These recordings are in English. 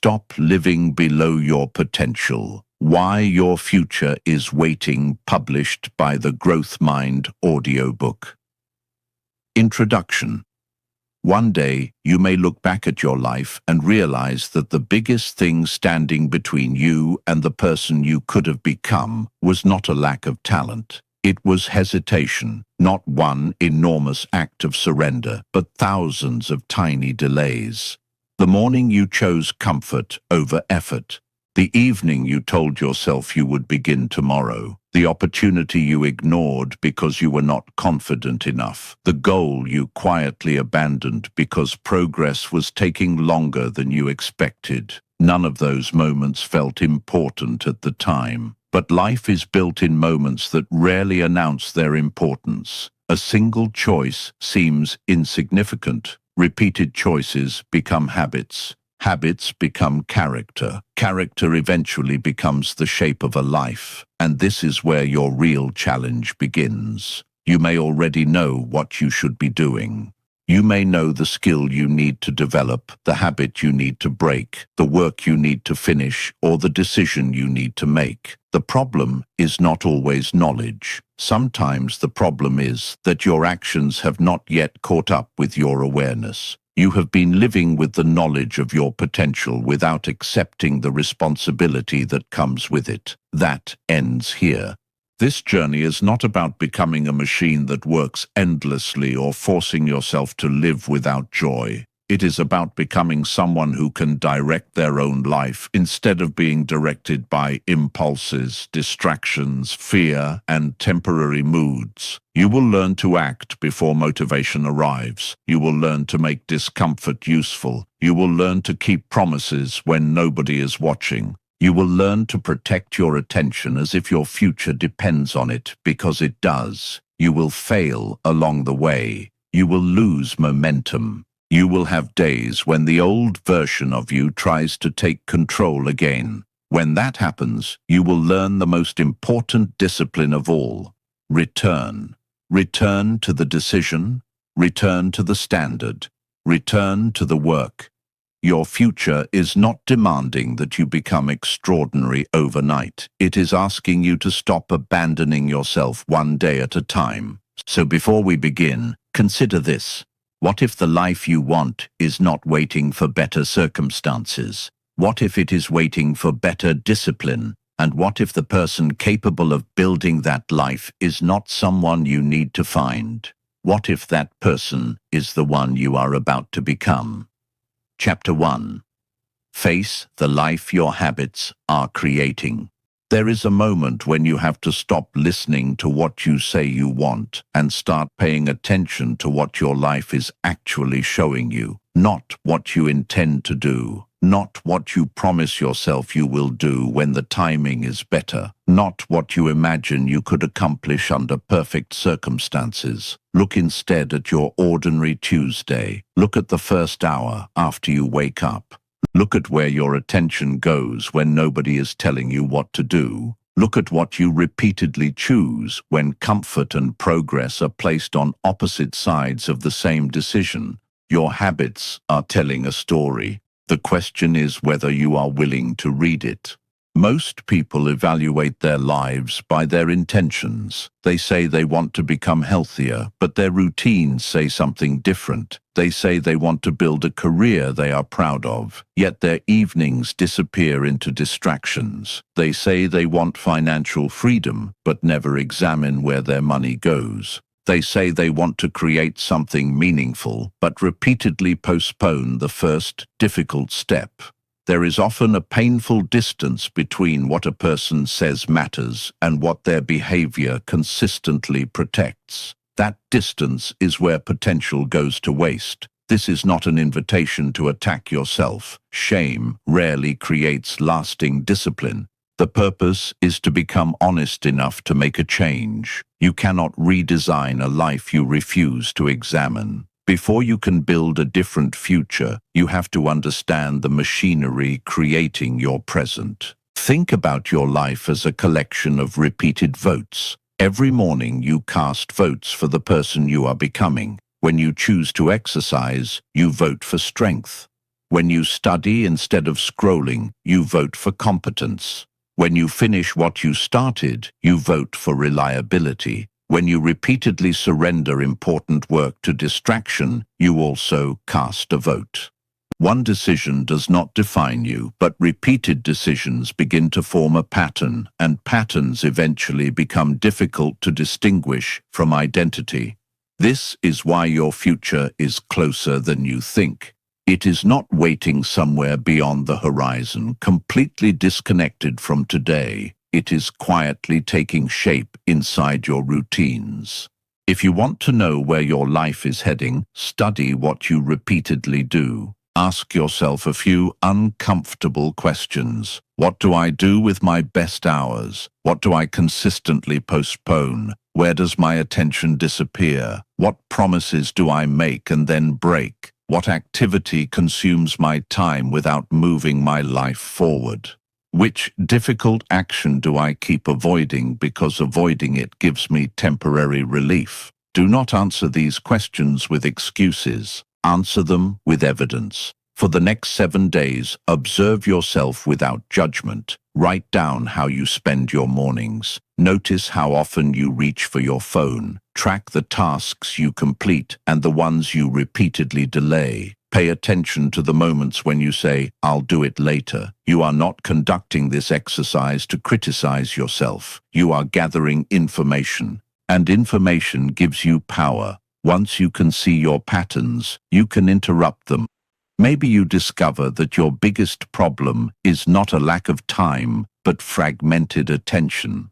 Stop living below your potential. Why Your Future is Waiting, published by the Growth Mind Audiobook. Introduction. One day, you may look back at your life and realize that the biggest thing standing between you and the person you could have become was not a lack of talent. It was hesitation, not one enormous act of surrender, but thousands of tiny delays. The morning you chose comfort over effort. The evening you told yourself you would begin tomorrow. The opportunity you ignored because you were not confident enough. The goal you quietly abandoned because progress was taking longer than you expected. None of those moments felt important at the time. But life is built in moments that rarely announce their importance. A single choice seems insignificant. Repeated choices become habits. Habits become character. Character eventually becomes the shape of a life. And this is where your real challenge begins. You may already know what you should be doing. You may know the skill you need to develop, the habit you need to break, the work you need to finish, or the decision you need to make. The problem is not always knowledge. Sometimes the problem is that your actions have not yet caught up with your awareness. You have been living with the knowledge of your potential without accepting the responsibility that comes with it. That ends here. This journey is not about becoming a machine that works endlessly or forcing yourself to live without joy. It is about becoming someone who can direct their own life instead of being directed by impulses, distractions, fear, and temporary moods. You will learn to act before motivation arrives. You will learn to make discomfort useful. You will learn to keep promises when nobody is watching. You will learn to protect your attention as if your future depends on it, because it does. You will fail along the way. You will lose momentum. You will have days when the old version of you tries to take control again. When that happens, you will learn the most important discipline of all: return. Return to the decision. Return to the standard. Return to the work. Your future is not demanding that you become extraordinary overnight. It is asking you to stop abandoning yourself one day at a time. So before we begin, consider this. What if the life you want is not waiting for better circumstances? What if it is waiting for better discipline? And what if the person capable of building that life is not someone you need to find? What if that person is the one you are about to become? Chapter 1. Face the life your habits are creating. There is a moment when you have to stop listening to what you say you want and start paying attention to what your life is actually showing you. Not what you intend to do. Not what you promise yourself you will do when the timing is better. Not what you imagine you could accomplish under perfect circumstances. Look instead at your ordinary Tuesday. Look at the first hour after you wake up. Look at where your attention goes when nobody is telling you what to do. Look at what you repeatedly choose when comfort and progress are placed on opposite sides of the same decision. Your habits are telling a story. The question is whether you are willing to read it. Most people evaluate their lives by their intentions. They say they want to become healthier, but their routines say something different. They say they want to build a career they are proud of, yet their evenings disappear into distractions. They say they want financial freedom, but never examine where their money goes. They say they want to create something meaningful, but repeatedly postpone the first difficult step. There is often a painful distance between what a person says matters and what their behavior consistently protects. That distance is where potential goes to waste. This is not an invitation to attack yourself. Shame rarely creates lasting discipline. The purpose is to become honest enough to make a change. You cannot redesign a life you refuse to examine. Before you can build a different future, you have to understand the machinery creating your present. Think about your life as a collection of repeated votes. Every morning you cast votes for the person you are becoming. When you choose to exercise, you vote for strength. When you study instead of scrolling, you vote for competence. When you finish what you started, you vote for reliability. When you repeatedly surrender important work to distraction, you also cast a vote. One decision does not define you, but repeated decisions begin to form a pattern, and patterns eventually become difficult to distinguish from identity. This is why your future is closer than you think. It is not waiting somewhere beyond the horizon, completely disconnected from today. It is quietly taking shape inside your routines. If you want to know where your life is heading, study what you repeatedly do. Ask yourself a few uncomfortable questions. What do I do with my best hours? What do I consistently postpone? Where does my attention disappear? What promises do I make and then break? What activity consumes my time without moving my life forward? Which difficult action do I keep avoiding because avoiding it gives me temporary relief? Do not answer these questions with excuses. Answer them with evidence. For the next 7 days, observe yourself without judgment. Write down how you spend your mornings. Notice how often you reach for your phone. Track the tasks you complete and the ones you repeatedly delay. Pay attention to the moments when you say, "I'll do it later." You are not conducting this exercise to criticize yourself. You are gathering information, and information gives you power. Once you can see your patterns, you can interrupt them. Maybe you discover that your biggest problem is not a lack of time, but fragmented attention.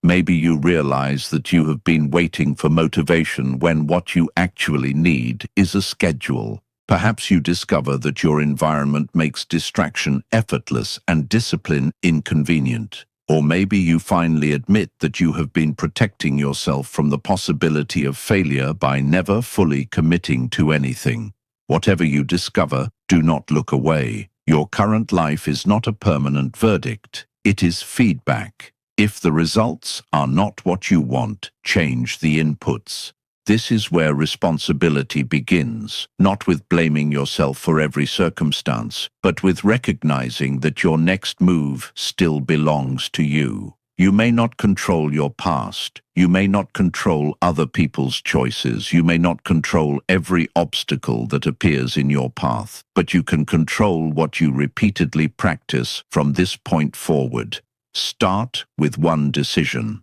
Maybe you realize that you have been waiting for motivation when what you actually need is a schedule. Perhaps you discover that your environment makes distraction effortless and discipline inconvenient. Or maybe you finally admit that you have been protecting yourself from the possibility of failure by never fully committing to anything. Whatever you discover, do not look away. Your current life is not a permanent verdict. It is feedback. If the results are not what you want, change the inputs. This is where responsibility begins, not with blaming yourself for every circumstance, but with recognizing that your next move still belongs to you. You may not control your past. You may not control other people's choices. You may not control every obstacle that appears in your path, but you can control what you repeatedly practice from this point forward. Start with one decision.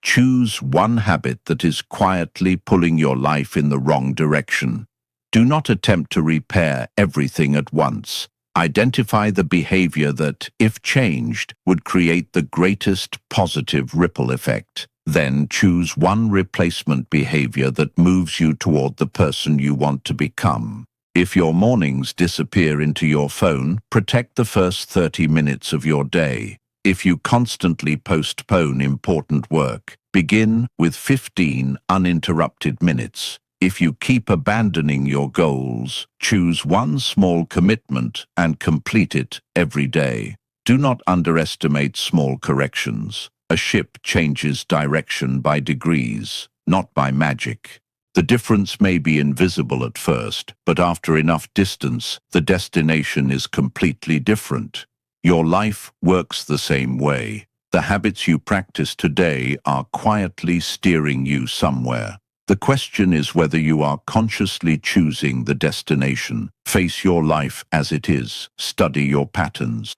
Choose one habit that is quietly pulling your life in the wrong direction. Do not attempt to repair everything at once. Identify the behavior that, if changed, would create the greatest positive ripple effect. Then choose one replacement behavior that moves you toward the person you want to become. If your mornings disappear into your phone, protect the first 30 minutes of your day. If you constantly postpone important work, begin with 15 uninterrupted minutes. If you keep abandoning your goals, choose one small commitment and complete it every day. Do not underestimate small corrections. A ship changes direction by degrees, not by magic. The difference may be invisible at first, but after enough distance, the destination is completely different. Your life works the same way. The habits you practice today are quietly steering you somewhere. The question is whether you are consciously choosing the destination. Face your life as it is. Study your patterns.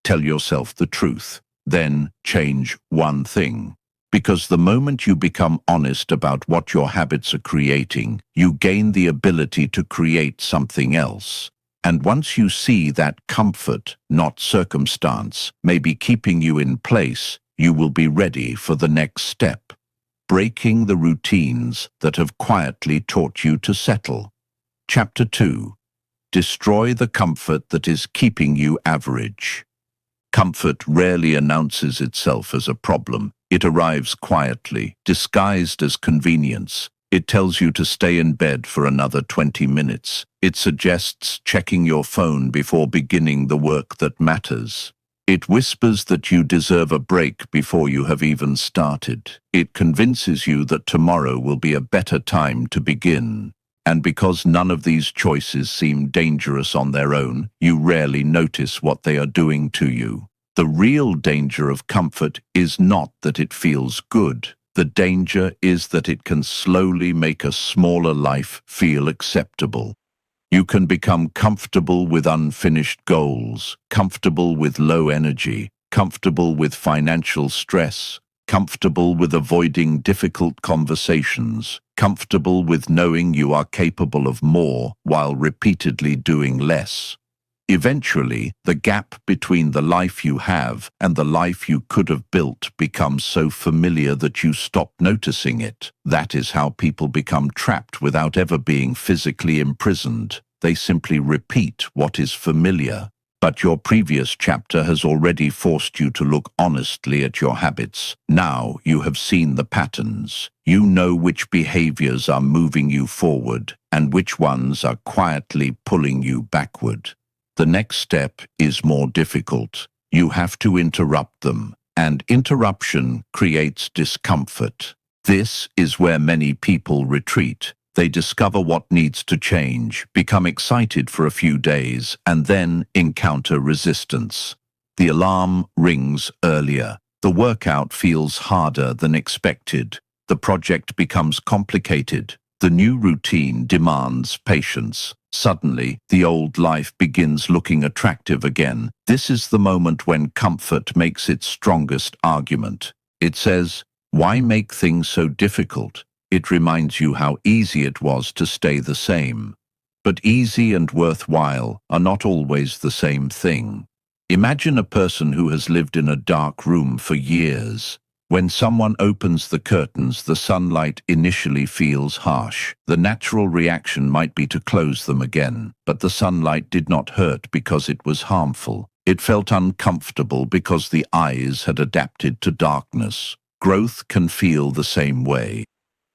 Tell yourself the truth. Then change one thing. Because the moment you become honest about what your habits are creating, you gain the ability to create something else. And once you see that comfort, not circumstance, may be keeping you in place, you will be ready for the next step. Breaking the routines that have quietly taught you to settle. Chapter 2. Destroy the comfort that is keeping you average. Comfort rarely announces itself as a problem. It arrives quietly, disguised as convenience. It tells you to stay in bed for another 20 minutes. It suggests checking your phone before beginning the work that matters. It whispers that you deserve a break before you have even started. It convinces you that tomorrow will be a better time to begin. And because none of these choices seem dangerous on their own, you rarely notice what they are doing to you. The real danger of comfort is not that it feels good. The danger is that it can slowly make a smaller life feel acceptable. You can become comfortable with unfinished goals, comfortable with low energy, comfortable with financial stress, comfortable with avoiding difficult conversations, comfortable with knowing you are capable of more while repeatedly doing less. Eventually, the gap between the life you have and the life you could have built becomes so familiar that you stop noticing it. That is how people become trapped without ever being physically imprisoned. They simply repeat what is familiar. But your previous chapter has already forced you to look honestly at your habits. Now you have seen the patterns. You know which behaviors are moving you forward and which ones are quietly pulling you backward. The next step is more difficult. You have to interrupt them, and interruption creates discomfort. This is where many people retreat. They discover what needs to change, become excited for a few days, and then encounter resistance. The alarm rings earlier. The workout feels harder than expected. The project becomes complicated. The new routine demands patience. Suddenly, the old life begins looking attractive again. This is the moment when comfort makes its strongest argument. It says, "Why make things so difficult?" It reminds you how easy it was to stay the same. But easy and worthwhile are not always the same thing. Imagine a person who has lived in a dark room for years. When someone opens the curtains, the sunlight initially feels harsh. The natural reaction might be to close them again, but the sunlight did not hurt because it was harmful. It felt uncomfortable because the eyes had adapted to darkness. Growth can feel the same way.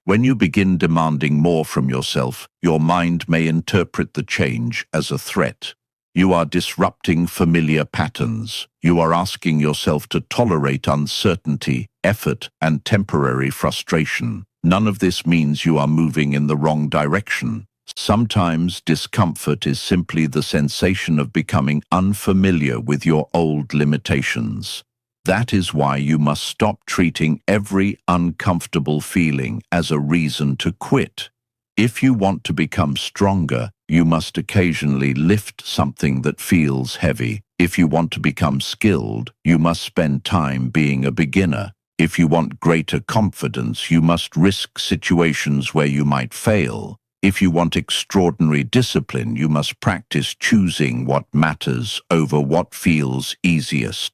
When you begin demanding more from yourself, your mind may interpret the change as a threat. You are disrupting familiar patterns. You are asking yourself to tolerate uncertainty, effort, and temporary frustration. None of this means you are moving in the wrong direction. Sometimes discomfort is simply the sensation of becoming unfamiliar with your old limitations. That is why you must stop treating every uncomfortable feeling as a reason to quit. If you want to become stronger, you must occasionally lift something that feels heavy. If you want to become skilled, you must spend time being a beginner. If you want greater confidence, you must risk situations where you might fail. If you want extraordinary discipline, you must practice choosing what matters over what feels easiest.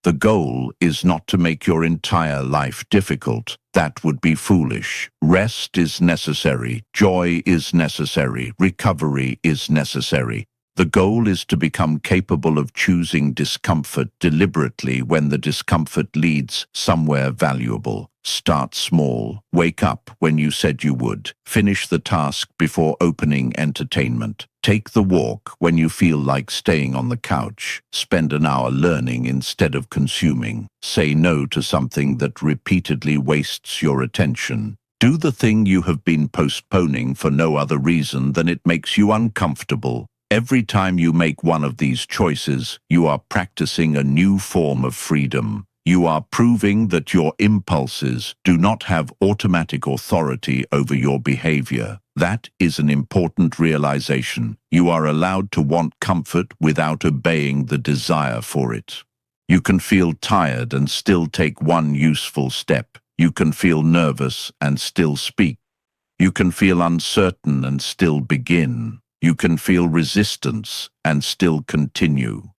The goal is not to make your entire life difficult. That would be foolish. Rest is necessary. Joy is necessary. Recovery is necessary. The goal is to become capable of choosing discomfort deliberately when the discomfort leads somewhere valuable. Start small. Wake up when you said you would. Finish the task before opening entertainment. Take the walk when you feel like staying on the couch. Spend an hour learning instead of consuming. Say no to something that repeatedly wastes your attention. Do the thing you have been postponing for no other reason than it makes you uncomfortable. Every time you make one of these choices, you are practicing a new form of freedom. You are proving that your impulses do not have automatic authority over your behavior. That is an important realization. You are allowed to want comfort without obeying the desire for it. You can feel tired and still take one useful step. You can feel nervous and still speak. You can feel uncertain and still begin. You can feel resistance and still continue.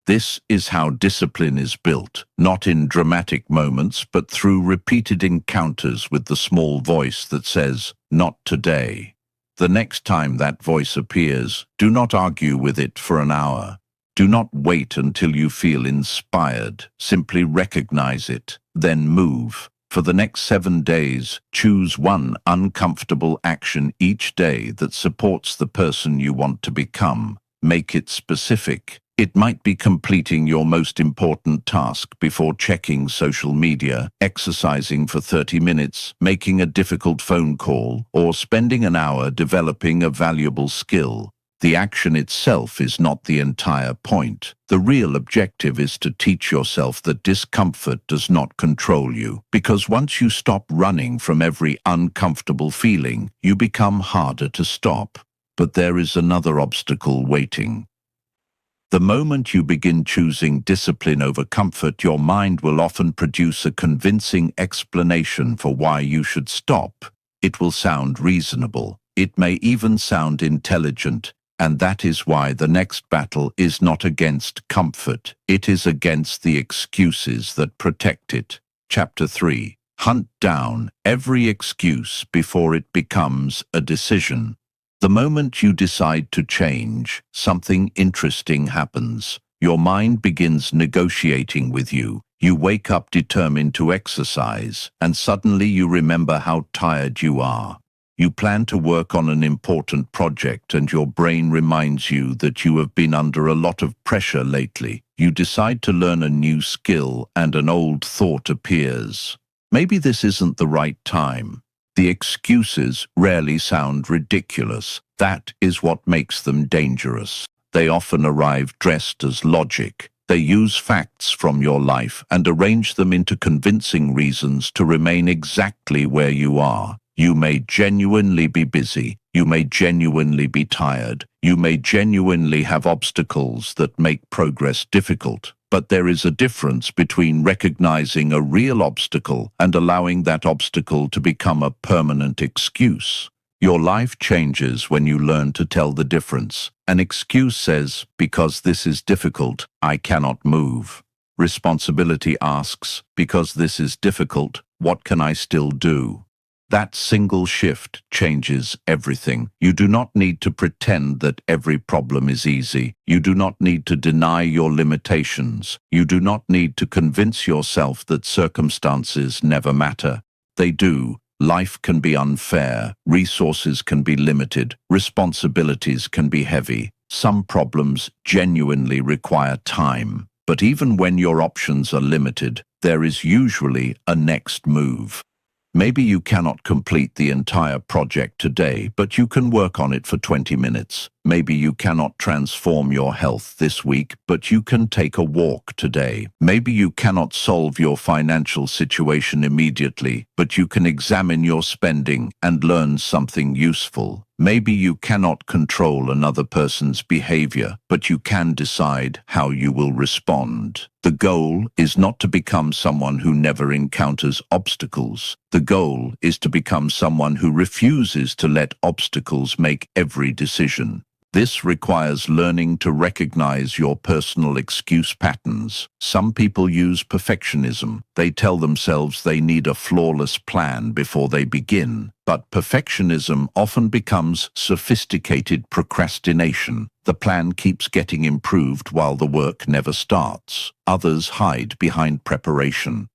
This is how discipline is built, not in dramatic moments, but through repeated encounters with the small voice that says, "Not today." The next time that voice appears, do not argue with it for an hour. Do not wait until you feel inspired. Simply recognize it, then move. For the next 7 days, choose one uncomfortable action each day that supports the person you want to become. Make it specific. It might be completing your most important task before checking social media, exercising for 30 minutes, making a difficult phone call, or spending an hour developing a valuable skill. The action itself is not the entire point. The real objective is to teach yourself that discomfort does not control you, because once you stop running from every uncomfortable feeling, you become harder to stop. But there is another obstacle waiting. The moment you begin choosing discipline over comfort, your mind will often produce a convincing explanation for why you should stop. It will sound reasonable. It may even sound intelligent. And that is why the next battle is not against comfort. It is against the excuses that protect it. Chapter 3. Hunt down every excuse before it becomes a decision. The moment you decide to change, something interesting happens. Your mind begins negotiating with you. You wake up determined to exercise, and suddenly you remember how tired you are. You plan to work on an important project, and your brain reminds you that you have been under a lot of pressure lately. You decide to learn a new skill, and an old thought appears. Maybe this isn't the right time. The excuses rarely sound ridiculous. That is what makes them dangerous. They often arrive dressed as logic. They use facts from your life and arrange them into convincing reasons to remain exactly where you are. You may genuinely be busy. You may genuinely be tired. You may genuinely have obstacles that make progress difficult. But there is a difference between recognizing a real obstacle and allowing that obstacle to become a permanent excuse. Your life changes when you learn to tell the difference. An excuse says, because this is difficult, I cannot move. Responsibility asks, because this is difficult, what can I still do? That single shift changes everything. You do not need to pretend that every problem is easy. You do not need to deny your limitations. You do not need to convince yourself that circumstances never matter. They do. Life can be unfair. Resources can be limited. Responsibilities can be heavy. Some problems genuinely require time. But even when your options are limited, there is usually a next move. Maybe you cannot complete the entire project today, but you can work on it for 20 minutes. Maybe you cannot transform your health this week, but you can take a walk today. Maybe you cannot solve your financial situation immediately, but you can examine your spending and learn something useful. Maybe you cannot control another person's behavior, but you can decide how you will respond. The goal is not to become someone who never encounters obstacles. The goal is to become someone who refuses to let obstacles make every decision. This requires learning to recognize your personal excuse patterns. Some people use perfectionism. They tell themselves they need a flawless plan before they begin. But perfectionism often becomes sophisticated procrastination. The plan keeps getting improved while the work never starts. Others hide behind preparation.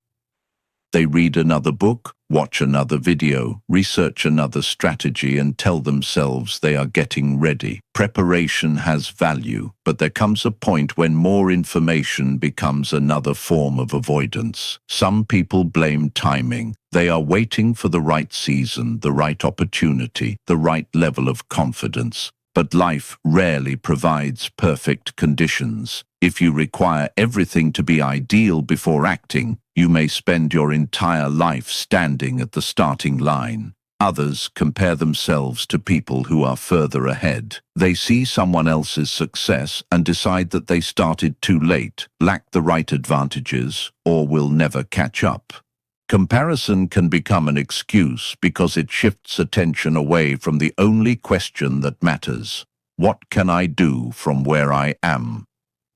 They read another book, watch another video, research another strategy, and tell themselves they are getting ready. Preparation has value, but there comes a point when more information becomes another form of avoidance. Some people blame timing. They are waiting for the right season, the right opportunity, the right level of confidence. But life rarely provides perfect conditions. If you require everything to be ideal before acting, you may spend your entire life standing at the starting line. Others compare themselves to people who are further ahead. They see someone else's success and decide that they started too late, lack the right advantages, or will never catch up. Comparison can become an excuse because it shifts attention away from the only question that matters. What can I do from where I am?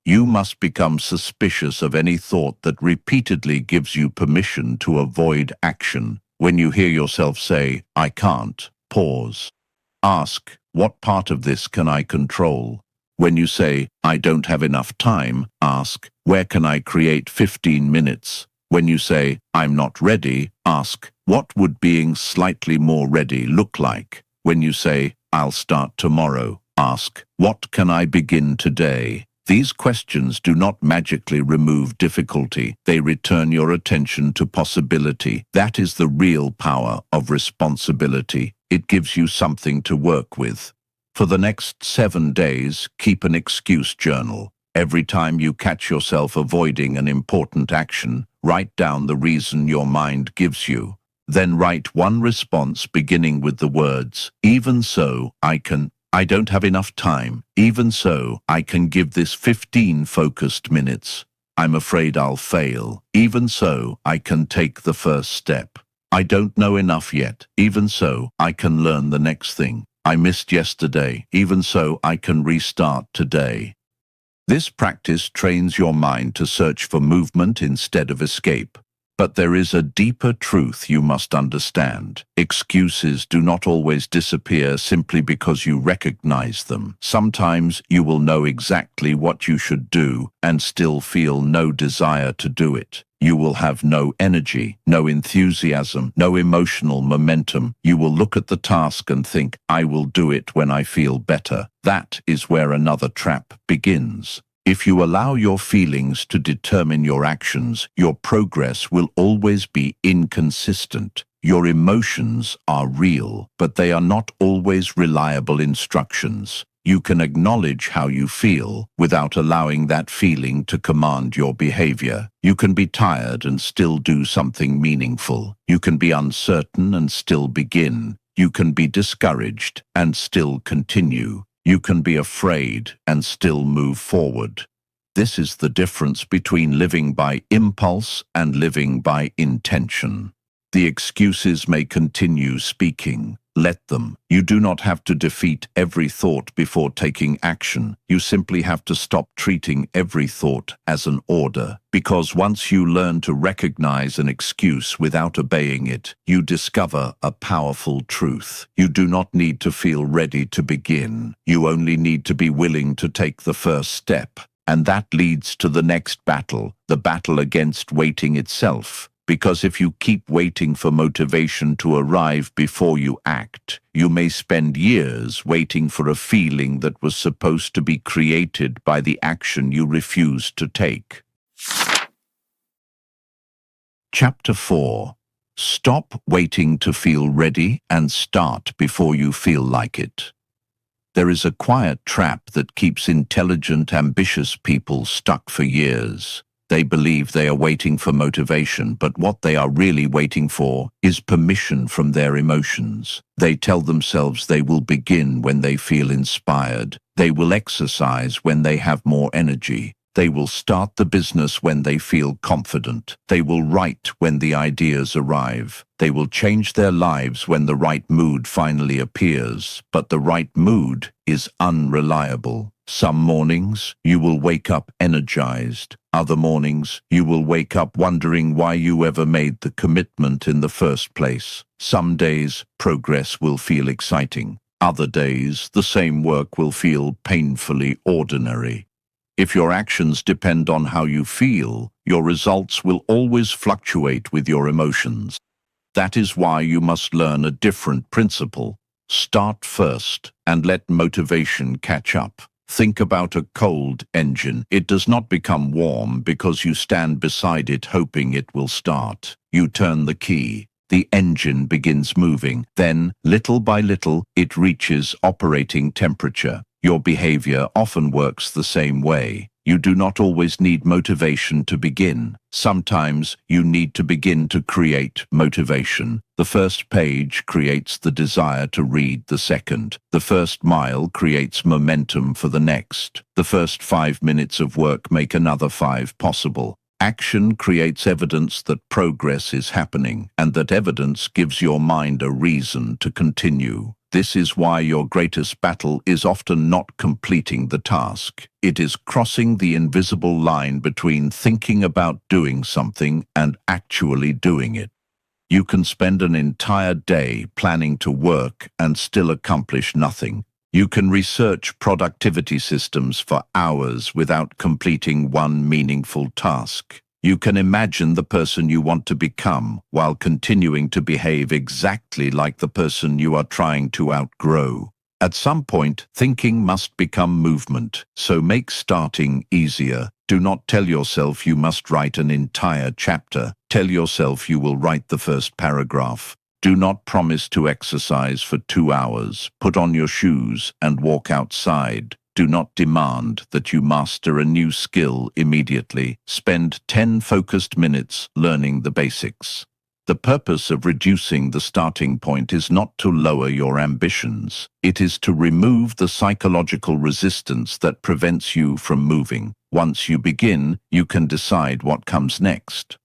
You must become suspicious of any thought that repeatedly gives you permission to avoid action. When you hear yourself say, I can't, pause. Ask, what part of this can I control? When you say, I don't have enough time, ask, where can I create 15 minutes? When you say, I'm not ready, ask, what would being slightly more ready look like? When you say, I'll start tomorrow, ask, what can I begin today? These questions do not magically remove difficulty. They return your attention to possibility. That is the real power of responsibility. It gives you something to work with. For the next 7 days, keep an excuse journal. Every time you catch yourself avoiding an important action, write down the reason your mind gives you. Then write one response beginning with the words, "Even so, I don't have enough time. Even so, I can give this 15 focused minutes. I'm afraid I'll fail. Even so, I can take the first step. I don't know enough yet. Even so, I can learn the next thing. I missed yesterday. Even so, I can restart today." This practice trains your mind to search for movement instead of escape. But there is a deeper truth you must understand. Excuses do not always disappear simply because you recognize them. Sometimes you will know exactly what you should do and still feel no desire to do it. You will have no energy, no enthusiasm, no emotional momentum. You will look at the task and think, "I will do it when I feel better." That is where another trap begins. If you allow your feelings to determine your actions, your progress will always be inconsistent. Your emotions are real, but they are not always reliable instructions. You can acknowledge how you feel without allowing that feeling to command your behavior. You can be tired and still do something meaningful. You can be uncertain and still begin. You can be discouraged and still continue. You can be afraid and still move forward. This is the difference between living by impulse and living by intention. The excuses may continue speaking. Let them. You do not have to defeat every thought before taking action. You simply have to stop treating every thought as an order. Because once you learn to recognize an excuse without obeying it, you discover a powerful truth. You do not need to feel ready to begin. You only need to be willing to take the first step. And that leads to the next battle, the battle against waiting itself. Because if you keep waiting for motivation to arrive before you act, you may spend years waiting for a feeling that was supposed to be created by the action you refused to take. Chapter 4. Stop waiting to feel ready and start before you feel like it. There is a quiet trap that keeps intelligent, ambitious people stuck for years. They believe they are waiting for motivation, but what they are really waiting for is permission from their emotions. They tell themselves they will begin when they feel inspired. They will exercise when they have more energy. They will start the business when they feel confident. They will write when the ideas arrive. They will change their lives when the right mood finally appears. But the right mood is unreliable. Some mornings, you will wake up energized. Other mornings, you will wake up wondering why you ever made the commitment in the first place. Some days, progress will feel exciting. Other days, the same work will feel painfully ordinary. If your actions depend on how you feel, your results will always fluctuate with your emotions. That is why you must learn a different principle. Start first and let motivation catch up. Think about a cold engine. It does not become warm because you stand beside it hoping it will start. You turn the key. The engine begins moving. Then, little by little, it reaches operating temperature. Your behavior often works the same way. You do not always need motivation to begin. Sometimes you need to begin to create motivation. The first page creates the desire to read the second. The first mile creates momentum for the next. The first 5 minutes of work make another 5 possible. Action creates evidence that progress is happening, and that evidence gives your mind a reason to continue. This is why your greatest battle is often not completing the task. It is crossing the invisible line between thinking about doing something and actually doing it. You can spend an entire day planning to work and still accomplish nothing. You can research productivity systems for hours without completing one meaningful task. You can imagine the person you want to become while continuing to behave exactly like the person you are trying to outgrow. At some point, thinking must become movement, so make starting easier. Do not tell yourself you must write an entire chapter. Tell yourself you will write the first paragraph. Do not promise to exercise for 2 hours. Put on your shoes and walk outside. Do not demand that you master a new skill immediately. Spend 10 focused minutes learning the basics. The purpose of reducing the starting point is not to lower your ambitions. It is to remove the psychological resistance that prevents you from moving. Once you begin, you can decide what comes next.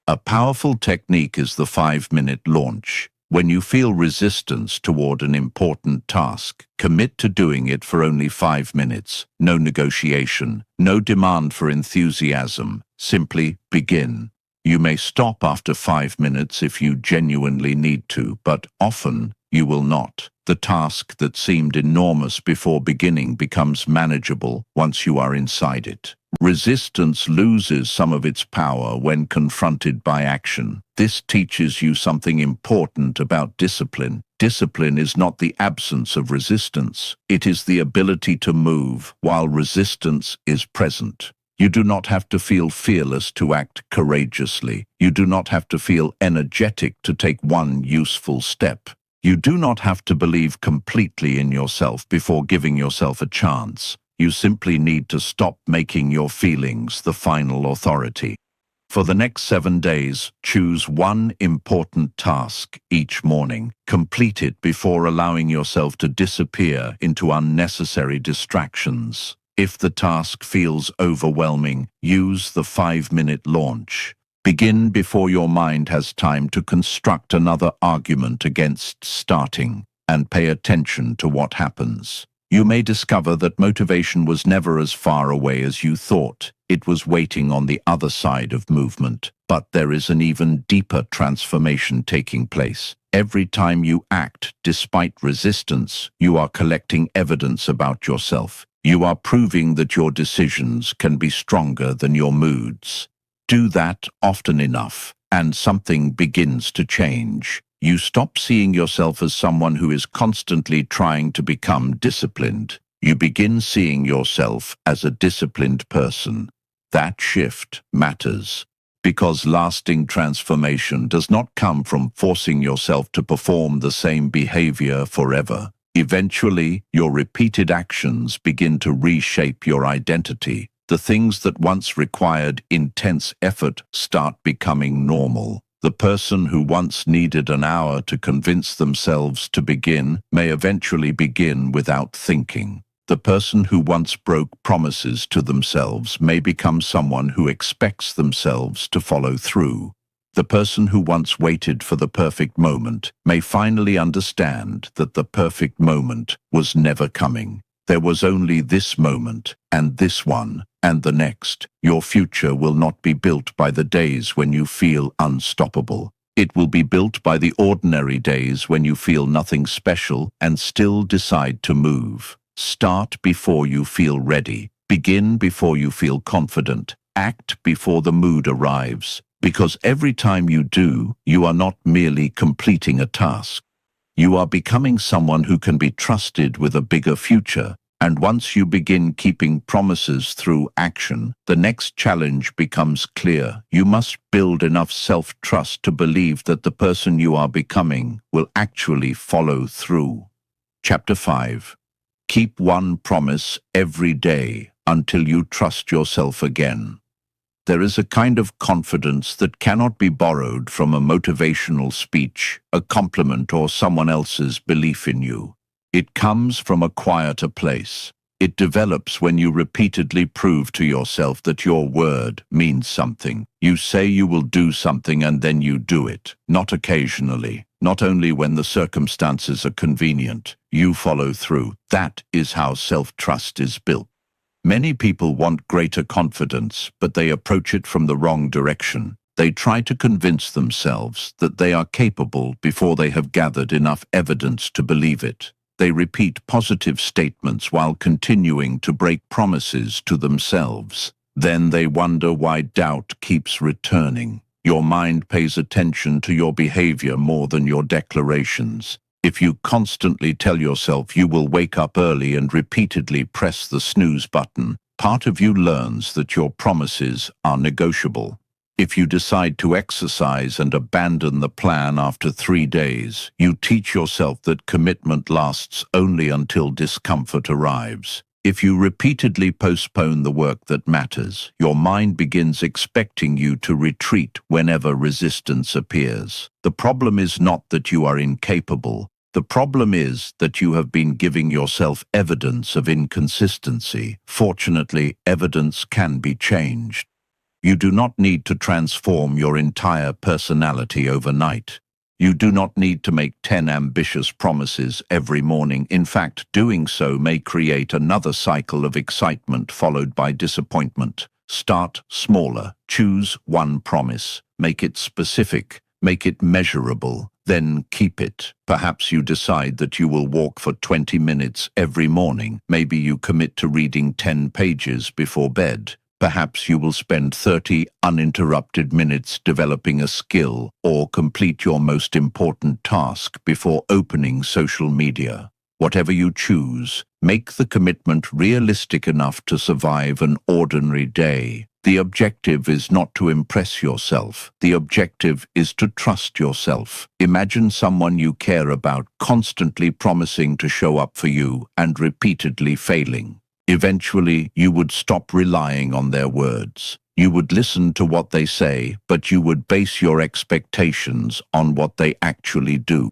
A powerful technique is the 5-minute launch. When you feel resistance toward an important task, commit to doing it for only 5 minutes. No negotiation, no demand for enthusiasm. Simply begin. You may stop after 5 minutes if you genuinely need to, but often you will not. The task that seemed enormous before beginning becomes manageable once you are inside it. Resistance loses some of its power when confronted by action. This teaches you something important about discipline. Discipline is not the absence of resistance. It is the ability to move while resistance is present. You do not have to feel fearless to act courageously. You do not have to feel energetic to take one useful step. You do not have to believe completely in yourself before giving yourself a chance. You simply need to stop making your feelings the final authority. For the next 7 days, choose one important task each morning. Complete it before allowing yourself to disappear into unnecessary distractions. If the task feels overwhelming, use the 5-minute launch. Begin before your mind has time to construct another argument against starting, and pay attention to what happens. You may discover that motivation was never as far away as you thought. It was waiting on the other side of movement. But there is an even deeper transformation taking place. Every time you act despite resistance, you are collecting evidence about yourself. You are proving that your decisions can be stronger than your moods. Do that often enough, and something begins to change. You stop seeing yourself as someone who is constantly trying to become disciplined. You begin seeing yourself as a disciplined person. That shift matters, because lasting transformation does not come from forcing yourself to perform the same behavior forever. Eventually, your repeated actions begin to reshape your identity. The things that once required intense effort start becoming normal. The person who once needed an hour to convince themselves to begin may eventually begin without thinking. The person who once broke promises to themselves may become someone who expects themselves to follow through. The person who once waited for the perfect moment may finally understand that the perfect moment was never coming. There was only this moment, and this one, and the next. Your future will not be built by the days when you feel unstoppable. It will be built by the ordinary days when you feel nothing special and still decide to move. Start before you feel ready. Begin before you feel confident. Act before the mood arrives. Because every time you do, you are not merely completing a task. You are becoming someone who can be trusted with a bigger future. And once you begin keeping promises through action, the next challenge becomes clear. You must build enough self-trust to believe that the person you are becoming will actually follow through. Chapter 5. Keep one promise every day until you trust yourself again. There is a kind of confidence that cannot be borrowed from a motivational speech, a compliment, or someone else's belief in you. It comes from a quieter place. It develops when you repeatedly prove to yourself that your word means something. You say you will do something and then you do it. Not occasionally, not only when the circumstances are convenient. You follow through. That is how self-trust is built. Many people want greater confidence, but they approach it from the wrong direction. They try to convince themselves that they are capable before they have gathered enough evidence to believe it. They repeat positive statements while continuing to break promises to themselves. Then they wonder why doubt keeps returning. Your mind pays attention to your behavior more than your declarations. If you constantly tell yourself you will wake up early and repeatedly press the snooze button, part of you learns that your promises are negotiable. If you decide to exercise and abandon the plan after 3 days, you teach yourself that commitment lasts only until discomfort arrives. If you repeatedly postpone the work that matters, your mind begins expecting you to retreat whenever resistance appears. The problem is not that you are incapable. The problem is that you have been giving yourself evidence of inconsistency. Fortunately, evidence can be changed. You do not need to transform your entire personality overnight. You do not need to make 10 ambitious promises every morning. In fact, doing so may create another cycle of excitement followed by disappointment. Start smaller. Choose one promise. Make it specific. Make it measurable. Then keep it. Perhaps you decide that you will walk for 20 minutes every morning. Maybe you commit to reading 10 pages before bed. Perhaps you will spend 30 uninterrupted minutes developing a skill or complete your most important task before opening social media. Whatever you choose, make the commitment realistic enough to survive an ordinary day. The objective is not to impress yourself. The objective is to trust yourself. Imagine someone you care about constantly promising to show up for you and repeatedly failing. Eventually, you would stop relying on their words. You would listen to what they say, but you would base your expectations on what they actually do.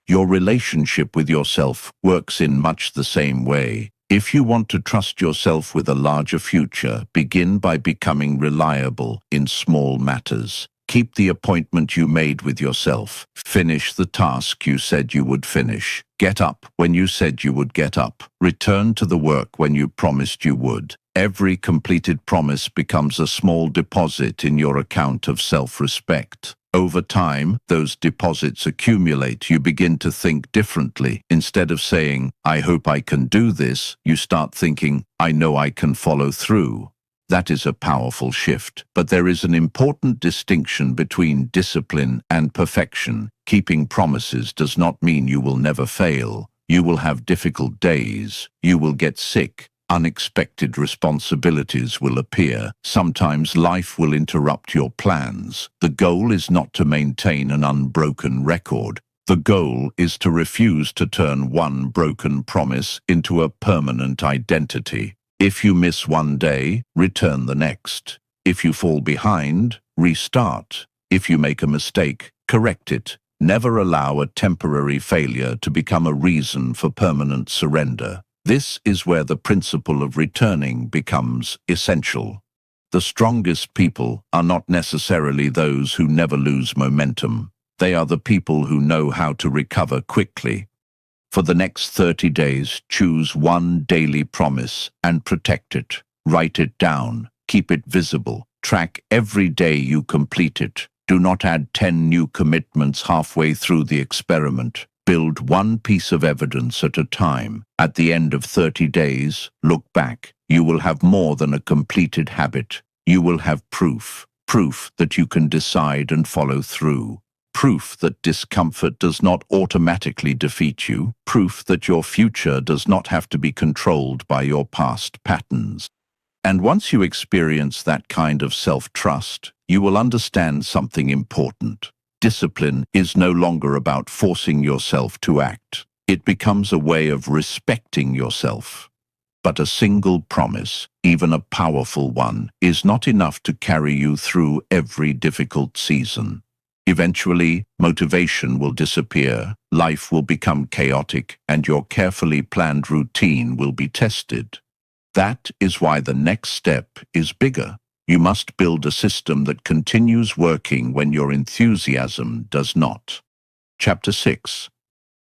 Your relationship with yourself works in much the same way. If you want to trust yourself with a larger future, begin by becoming reliable in small matters. Keep the appointment you made with yourself. Finish the task you said you would finish. Get up when you said you would get up. Return to the work when you promised you would. Every completed promise becomes a small deposit in your account of self-respect. Over time, those deposits accumulate. You begin to think differently. Instead of saying, "I hope I can do this," you start thinking, "I know I can follow through." That is a powerful shift. But there is an important distinction between discipline and perfection. Keeping promises does not mean you will never fail. You will have difficult days. You will get sick. Unexpected responsibilities will appear. Sometimes life will interrupt your plans. The goal is not to maintain an unbroken record. The goal is to refuse to turn one broken promise into a permanent identity. If you miss one day, return the next. If you fall behind, restart. If you make a mistake, correct it. Never allow a temporary failure to become a reason for permanent surrender. This is where the principle of returning becomes essential. The strongest people are not necessarily those who never lose momentum. They are the people who know how to recover quickly. For the next 30 days, choose one daily promise and protect it. Write it down. Keep it visible. Track every day you complete it. Do not add 10 new commitments halfway through the experiment. Build one piece of evidence at a time. At the end of 30 days, look back. You will have more than a completed habit. You will have proof. Proof that you can decide and follow through. Proof that discomfort does not automatically defeat you. Proof that your future does not have to be controlled by your past patterns. And once you experience that kind of self-trust, you will understand something important. Discipline is no longer about forcing yourself to act. It becomes a way of respecting yourself. But a single promise, even a powerful one, is not enough to carry you through every difficult season. Eventually, motivation will disappear, life will become chaotic, and your carefully planned routine will be tested. That is why the next step is bigger. You must build a system that continues working when your enthusiasm does not. Chapter 6.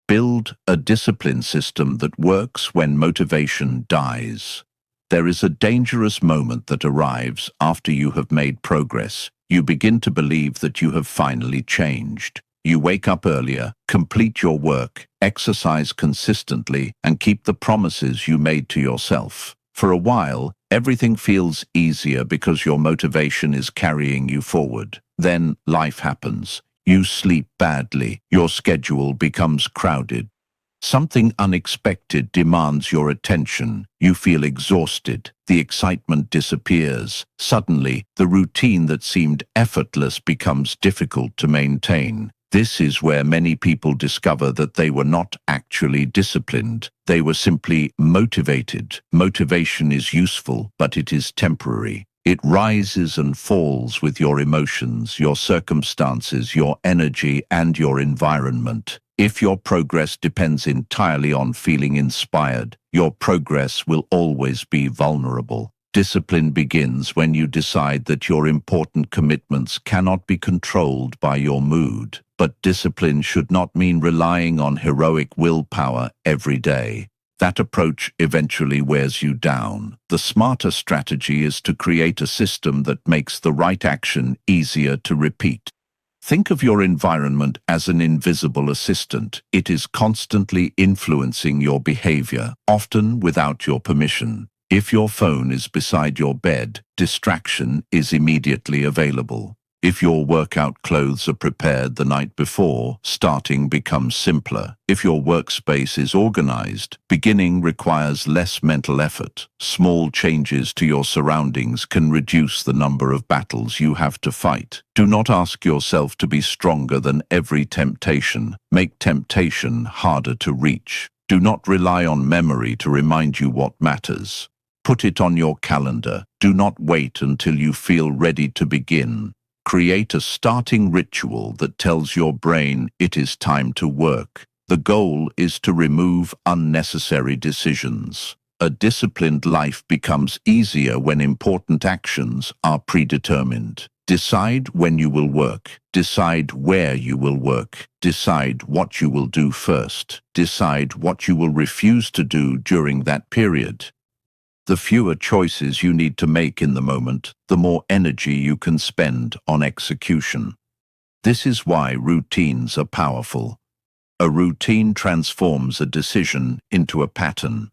Build a discipline system that works when motivation dies. There is a dangerous moment that arrives after you have made progress. You begin to believe that you have finally changed. You wake up earlier, complete your work, exercise consistently, and keep the promises you made to yourself. For a while, everything feels easier because your motivation is carrying you forward. Then life happens. You sleep badly. Your schedule becomes crowded. Something unexpected demands your attention. You feel exhausted. The excitement disappears. Suddenly, the routine that seemed effortless becomes difficult to maintain. This is where many people discover that they were not actually disciplined. They were simply motivated. Motivation is useful, but it is temporary. It rises and falls with your emotions, your circumstances, your energy, and your environment. If your progress depends entirely on feeling inspired, your progress will always be vulnerable. Discipline begins when you decide that your important commitments cannot be controlled by your mood. But discipline should not mean relying on heroic willpower every day. That approach eventually wears you down. The smarter strategy is to create a system that makes the right action easier to repeat. Think of your environment as an invisible assistant. It is constantly influencing your behavior, often without your permission. If your phone is beside your bed, distraction is immediately available. If your workout clothes are prepared the night before, starting becomes simpler. If your workspace is organized, beginning requires less mental effort. Small changes to your surroundings can reduce the number of battles you have to fight. Do not ask yourself to be stronger than every temptation. Make temptation harder to reach. Do not rely on memory to remind you what matters. Put it on your calendar. Do not wait until you feel ready to begin. Create a starting ritual that tells your brain it is time to work. The goal is to remove unnecessary decisions. A disciplined life becomes easier when important actions are predetermined. Decide when you will work. Decide where you will work. Decide what you will do first. Decide what you will refuse to do during that period. The fewer choices you need to make in the moment, the more energy you can spend on execution. This is why routines are powerful. A routine transforms a decision into a pattern.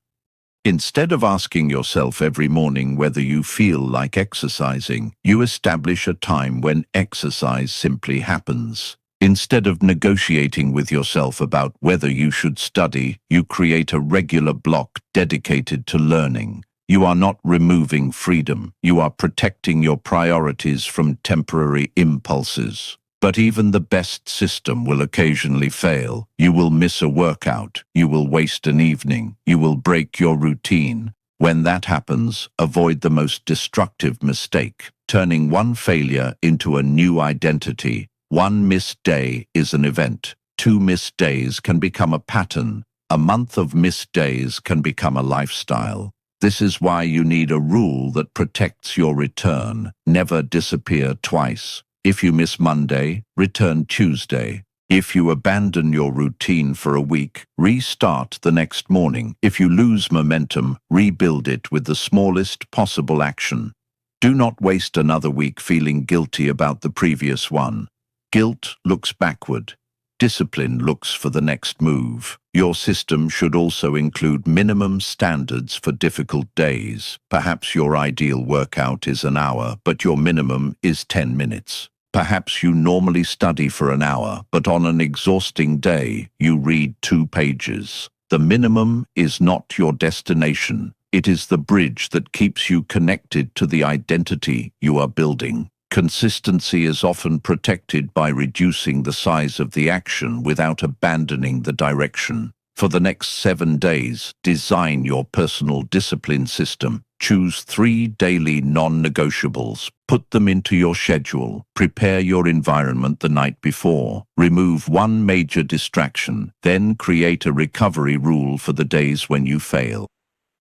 Instead of asking yourself every morning whether you feel like exercising, you establish a time when exercise simply happens. Instead of negotiating with yourself about whether you should study, you create a regular block dedicated to learning. You are not removing freedom. You are protecting your priorities from temporary impulses. But even the best system will occasionally fail. You will miss a workout. You will waste an evening. You will break your routine. When that happens, avoid the most destructive mistake, turning one failure into a new identity. One missed day is an event. 2 missed days can become a pattern. A month of missed days can become a lifestyle. This is why you need a rule that protects your return. Never disappear twice. If you miss Monday, return Tuesday. If you abandon your routine for a week, restart the next morning. If you lose momentum, rebuild it with the smallest possible action. Do not waste another week feeling guilty about the previous one. Guilt looks backward. Discipline looks for the next move. Your system should also include minimum standards for difficult days. Perhaps your ideal workout is an hour, but your minimum is 10 minutes. Perhaps you normally study for an hour, but on an exhausting day, you read 2 pages. The minimum is not your destination. It is the bridge that keeps you connected to the identity you are building. Consistency is often protected by reducing the size of the action without abandoning the direction. For the next 7 days, design your personal discipline system. Choose 3 daily non-negotiables. Put them into your schedule. Prepare your environment the night before. Remove 1 major distraction. Then create a recovery rule for the days when you fail.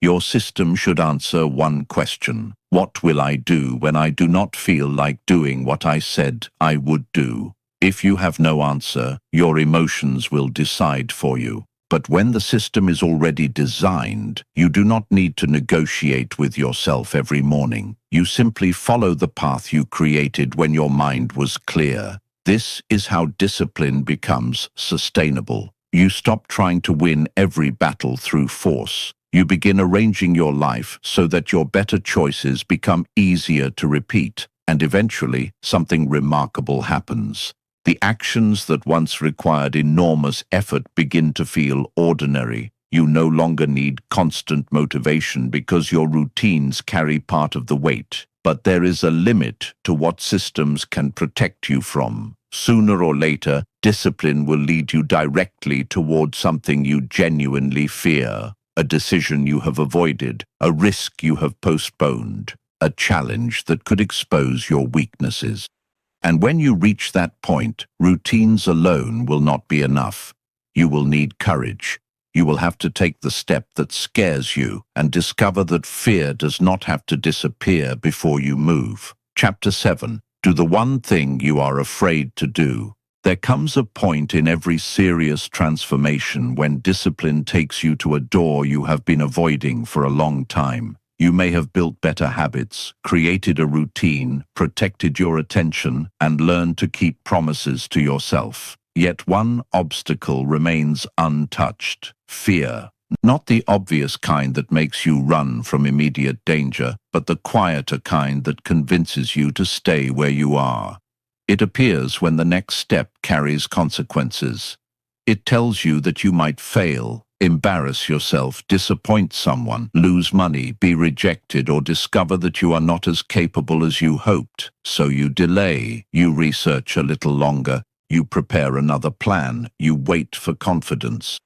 Your system should answer one question. What will I do when I do not feel like doing what I said I would do? If you have no answer, your emotions will decide for you. But when the system is already designed, you do not need to negotiate with yourself every morning. You simply follow the path you created when your mind was clear. This is how discipline becomes sustainable. You stop trying to win every battle through force. You begin arranging your life so that your better choices become easier to repeat, and eventually something remarkable happens. The actions that once required enormous effort begin to feel ordinary. You no longer need constant motivation because your routines carry part of the weight. But there is a limit to what systems can protect you from. Sooner or later, discipline will lead you directly toward something you genuinely fear, a decision you have avoided, a risk you have postponed, a challenge that could expose your weaknesses. And when you reach that point, routines alone will not be enough. You will need courage. You will have to take the step that scares you and discover that fear does not have to disappear before you move. Chapter 7. Do the one thing you are afraid to do. There comes a point in every serious transformation when discipline takes you to a door you have been avoiding for a long time. You may have built better habits, created a routine, protected your attention, and learned to keep promises to yourself. Yet one obstacle remains untouched: fear. Not the obvious kind that makes you run from immediate danger, but the quieter kind that convinces you to stay where you are. It appears when the next step carries consequences. It tells you that you might fail, embarrass yourself, disappoint someone, lose money, be rejected, or discover that you are not as capable as you hoped. So you delay, you research a little longer, you prepare another plan, you wait for confidence.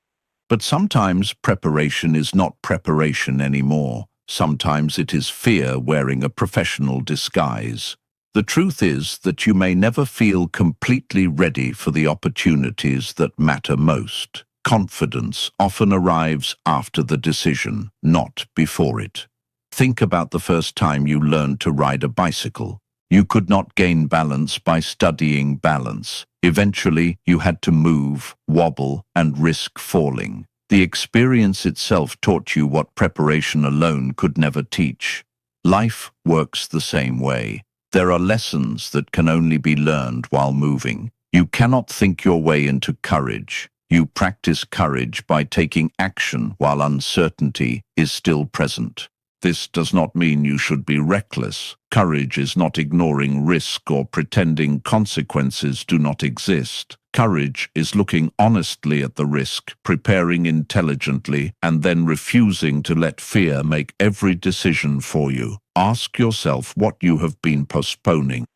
But sometimes preparation is not preparation anymore. Sometimes it is fear wearing a professional disguise. The truth is that you may never feel completely ready for the opportunities that matter most. Confidence often arrives after the decision, not before it. Think about the first time you learned to ride a bicycle. You could not gain balance by studying balance. Eventually, you had to move, wobble, and risk falling. The experience itself taught you what preparation alone could never teach. Life works the same way. There are lessons that can only be learned while moving. You cannot think your way into courage. You practice courage by taking action while uncertainty is still present. This does not mean you should be reckless. Courage is not ignoring risk or pretending consequences do not exist. Courage is looking honestly at the risk, preparing intelligently, and then refusing to let fear make every decision for you. Ask yourself what you have been postponing.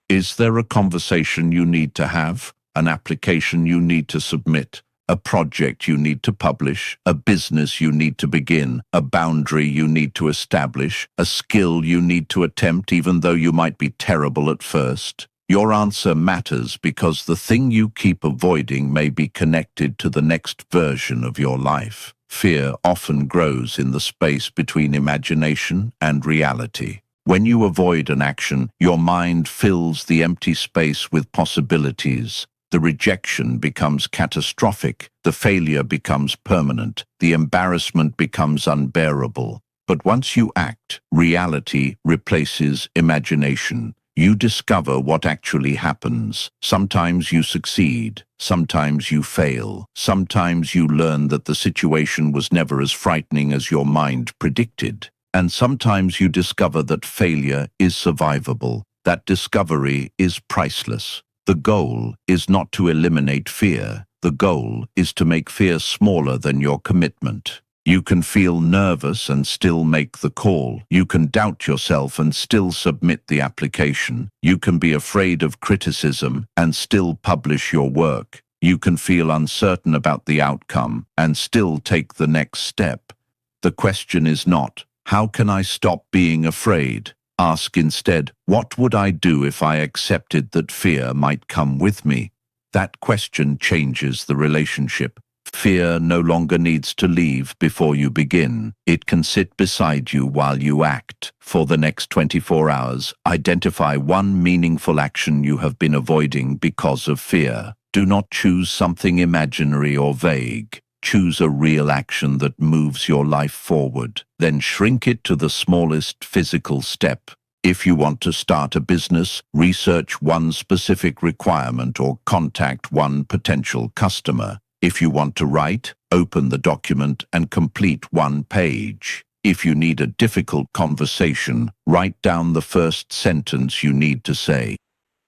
Is there a conversation you need to have? An application you need to submit? A project you need to publish, a business you need to begin, a boundary you need to establish, a skill you need to attempt even though you might be terrible at first? Your answer matters because the thing you keep avoiding may be connected to the next version of your life. Fear often grows in the space between imagination and reality. When you avoid an action, your mind fills the empty space with possibilities. The rejection becomes catastrophic, the failure becomes permanent, the embarrassment becomes unbearable. But once you act, reality replaces imagination. You discover what actually happens. Sometimes you succeed, sometimes you fail, sometimes you learn that the situation was never as frightening as your mind predicted, and sometimes you discover that failure is survivable. That discovery is priceless. The goal is not to eliminate fear. The goal is to make fear smaller than your commitment. You can feel nervous and still make the call. You can doubt yourself and still submit the application. You can be afraid of criticism and still publish your work. You can feel uncertain about the outcome and still take the next step. The question is not, how can I stop being afraid? Ask instead, what would I do if I accepted that fear might come with me? That question changes the relationship. Fear no longer needs to leave before you begin. It can sit beside you while you act. For the next 24 hours, identify one meaningful action you have been avoiding because of fear. Do not choose something imaginary or vague. Choose a real action that moves your life forward. Then shrink it to the smallest physical step. If you want to start a business, research one specific requirement or contact one potential customer. If you want to write, open the document and complete one page. If you need a difficult conversation, write down the first sentence you need to say.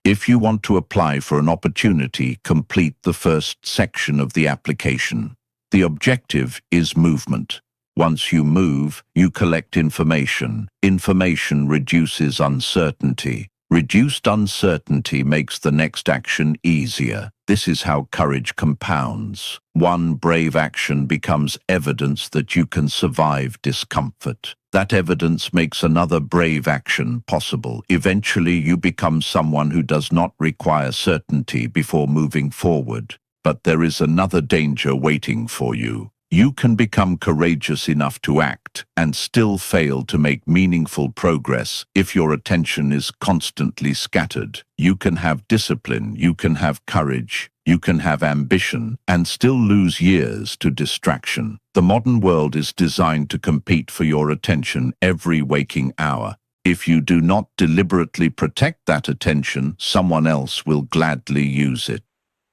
If you want to apply for an opportunity, complete the first section of the application. The objective is movement. Once you move, you collect information. Information reduces uncertainty. Reduced uncertainty makes the next action easier. This is how courage compounds. One brave action becomes evidence that you can survive discomfort. That evidence makes another brave action possible. Eventually, you become someone who does not require certainty before moving forward. But there is another danger waiting for you. You can become courageous enough to act and still fail to make meaningful progress if your attention is constantly scattered. You can have discipline, you can have courage, you can have ambition, and still lose years to distraction. The modern world is designed to compete for your attention every waking hour. If you do not deliberately protect that attention, someone else will gladly use it.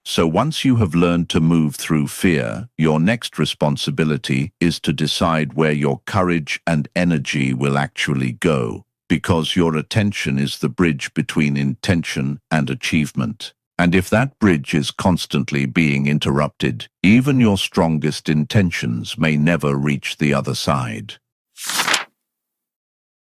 So once you have learned to move through fear, your next responsibility is to decide where your courage and energy will actually go, because your attention is the bridge between intention and achievement. And if that bridge is constantly being interrupted, even your strongest intentions may never reach the other side.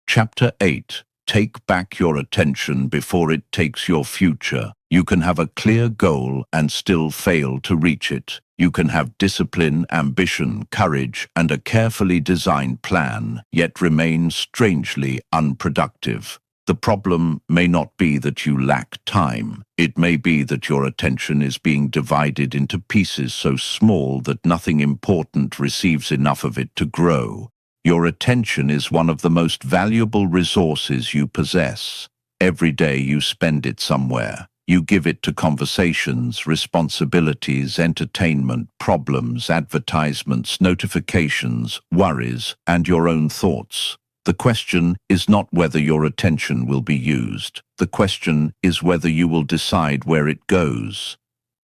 Chapter 8. Take back your attention before it takes your future. You can have a clear goal and still fail to reach it. You can have discipline, ambition, courage, and a carefully designed plan, yet remain strangely unproductive. The problem may not be that you lack time. It may be that your attention is being divided into pieces so small that nothing important receives enough of it to grow. Your attention is one of the most valuable resources you possess. Every day you spend it somewhere. You give it to conversations, responsibilities, entertainment, problems, advertisements, notifications, worries, and your own thoughts. The question is not whether your attention will be used. The question is whether you will decide where it goes.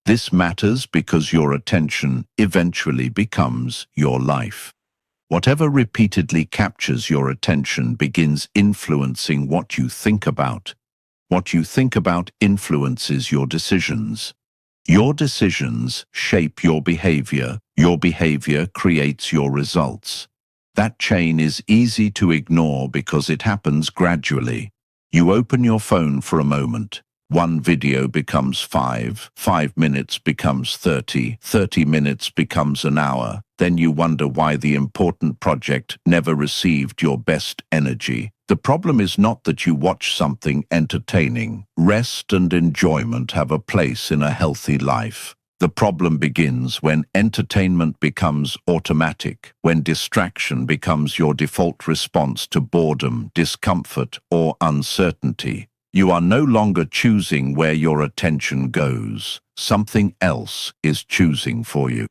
This matters because your attention eventually becomes your life. Whatever repeatedly captures your attention begins influencing what you think about. What you think about influences your decisions. Your decisions shape your behavior. Your behavior creates your results. That chain is easy to ignore because it happens gradually. You open your phone for a moment. One video becomes 5 minutes becomes 30 minutes becomes an hour. Then you wonder why the important project never received your best energy. The problem is not that you watch something entertaining. Rest and enjoyment have a place in a healthy life. The problem begins when entertainment becomes automatic, when distraction becomes your default response to boredom, discomfort, or uncertainty. You are no longer choosing where your attention goes. Something else is choosing for you.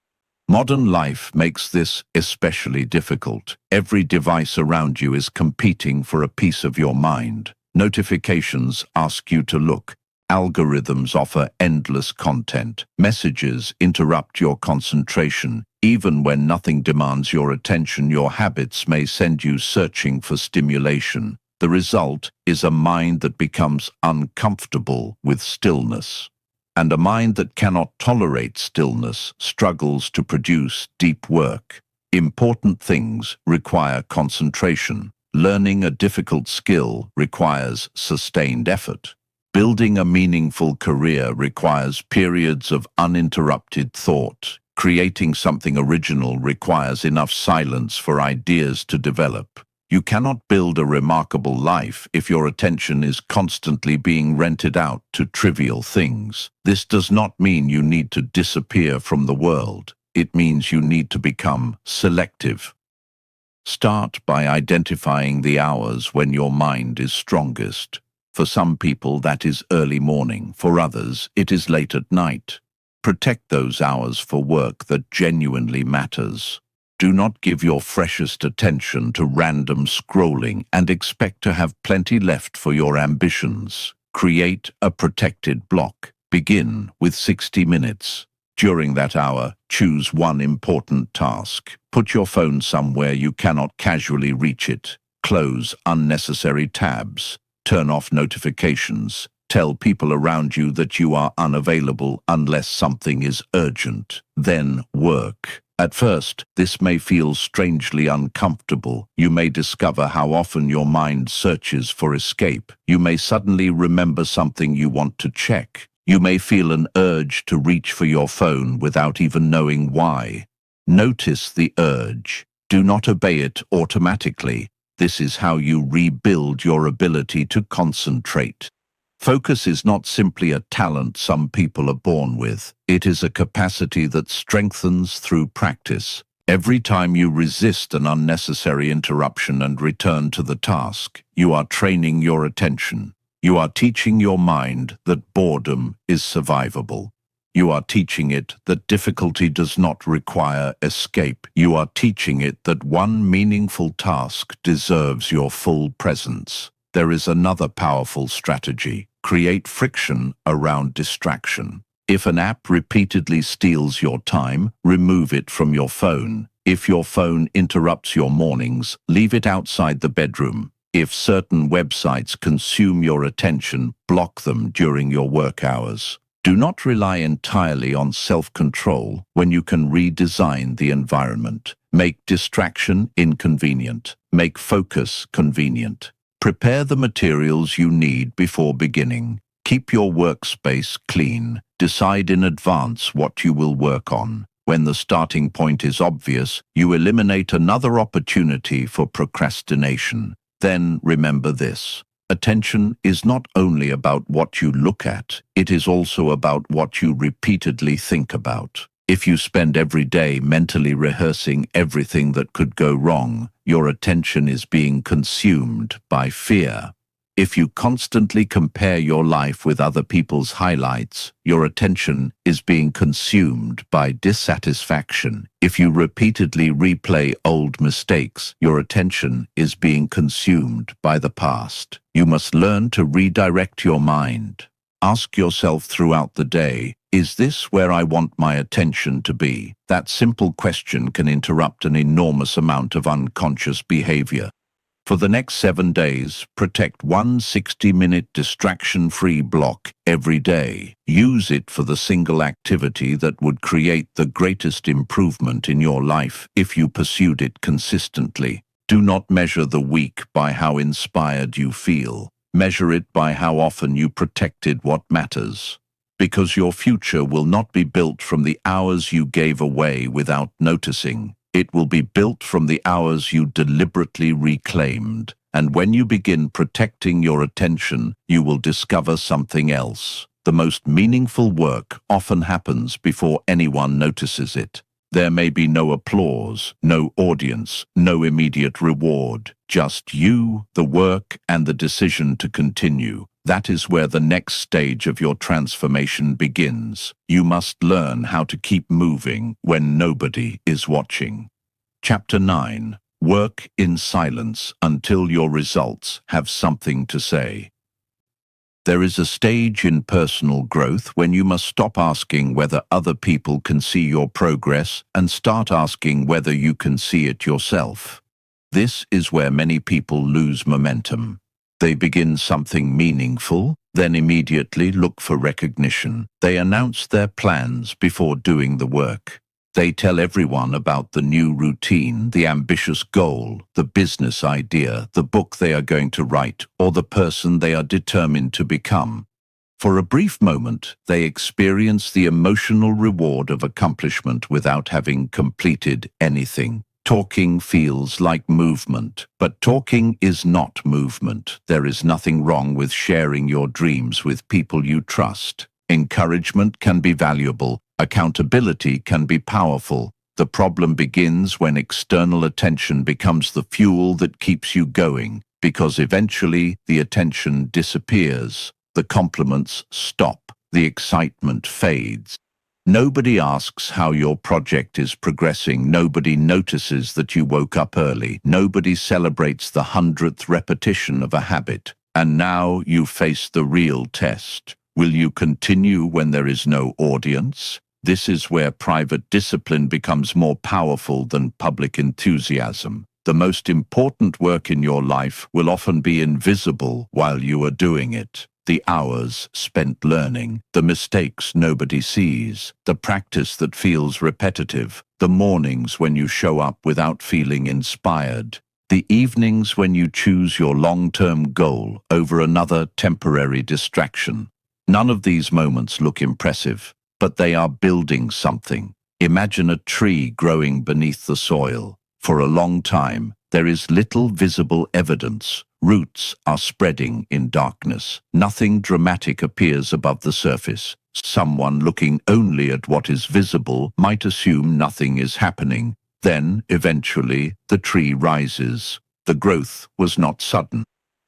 Modern life makes this especially difficult. Every device around you is competing for a piece of your mind. Notifications ask you to look. Algorithms offer endless content. Messages interrupt your concentration. Even when nothing demands your attention, your habits may send you searching for stimulation. The result is a mind that becomes uncomfortable with stillness. And a mind that cannot tolerate stillness struggles to produce deep work. Important things require concentration. Learning a difficult skill requires sustained effort. Building a meaningful career requires periods of uninterrupted thought. Creating something original requires enough silence for ideas to develop. You cannot build a remarkable life if your attention is constantly being rented out to trivial things. This does not mean you need to disappear from the world. It means you need to become selective. Start by identifying the hours when your mind is strongest. For some people, that is early morning. For others, it is late at night. Protect those hours for work that genuinely matters. Do not give your freshest attention to random scrolling and expect to have plenty left for your ambitions. Create a protected block. Begin with 60 minutes. During that hour, choose one important task. Put your phone somewhere you cannot casually reach it. Close unnecessary tabs. Turn off notifications. Tell people around you that you are unavailable unless something is urgent. Then work. At first, this may feel strangely uncomfortable. You may discover how often your mind searches for escape. You may suddenly remember something you want to check. You may feel an urge to reach for your phone without even knowing why. Notice the urge. Do not obey it automatically. This is how you rebuild your ability to concentrate. Focus is not simply a talent some people are born with. It is a capacity that strengthens through practice. Every time you resist an unnecessary interruption and return to the task, you are training your attention. You are teaching your mind that boredom is survivable. You are teaching it that difficulty does not require escape. You are teaching it that one meaningful task deserves your full presence. There is another powerful strategy. Create friction around distraction. If an app repeatedly steals your time, remove it from your phone. If your phone interrupts your mornings, leave it outside the bedroom. If certain websites consume your attention, block them during your work hours. Do not rely entirely on self-control when you can redesign the environment. Make distraction inconvenient. Make focus convenient. Prepare the materials you need before beginning. Keep your workspace clean. Decide in advance what you will work on. When the starting point is obvious, you eliminate another opportunity for procrastination. Then remember this. Attention is not only about what you look at, it is also about what you repeatedly think about. If you spend every day mentally rehearsing everything that could go wrong, your attention is being consumed by fear. If you constantly compare your life with other people's highlights, your attention is being consumed by dissatisfaction. If you repeatedly replay old mistakes, your attention is being consumed by the past. You must learn to redirect your mind. Ask yourself throughout the day, is this where I want my attention to be? That simple question can interrupt an enormous amount of unconscious behavior. For the next 7 days, protect one 60-minute distraction-free block every day. Use it for the single activity that would create the greatest improvement in your life if you pursued it consistently. Do not measure the week by how inspired you feel. Measure it by how often you protected what matters. Because your future will not be built from the hours you gave away without noticing. It will be built from the hours you deliberately reclaimed. And when you begin protecting your attention, you will discover something else. The most meaningful work often happens before anyone notices it. There may be no applause, no audience, no immediate reward. Just you, the work, and the decision to continue. That is where the next stage of your transformation begins. You must learn how to keep moving when nobody is watching. Chapter 9. Work in silence until your results have something to say. There is a stage in personal growth when you must stop asking whether other people can see your progress and start asking whether you can see it yourself. This is where many people lose momentum. They begin something meaningful, then immediately look for recognition. They announce their plans before doing the work. They tell everyone about the new routine, the ambitious goal, the business idea, the book they are going to write, or the person they are determined to become. For a brief moment, they experience the emotional reward of accomplishment without having completed anything. Talking feels like movement, but talking is not movement. There is nothing wrong with sharing your dreams with people you trust. Encouragement can be valuable. Accountability can be powerful. The problem begins when external attention becomes the fuel that keeps you going, because eventually the attention disappears. The compliments stop. The excitement fades. Nobody asks how your project is progressing. Nobody notices that you woke up early. Nobody celebrates the 100th repetition of a habit. And now you face the real test. Will you continue when there is no audience? This is where private discipline becomes more powerful than public enthusiasm. The most important work in your life will often be invisible while you are doing it. The hours spent learning, the mistakes nobody sees, the practice that feels repetitive, the mornings when you show up without feeling inspired, the evenings when you choose your long-term goal over another temporary distraction. None of these moments look impressive, but they are building something. Imagine a tree growing beneath the soil. For a long time, there is little visible evidence. Roots are spreading in darkness. Nothing dramatic appears above the surface. Someone looking only at what is visible might assume nothing is happening. Then, eventually, the tree rises. The growth was not sudden.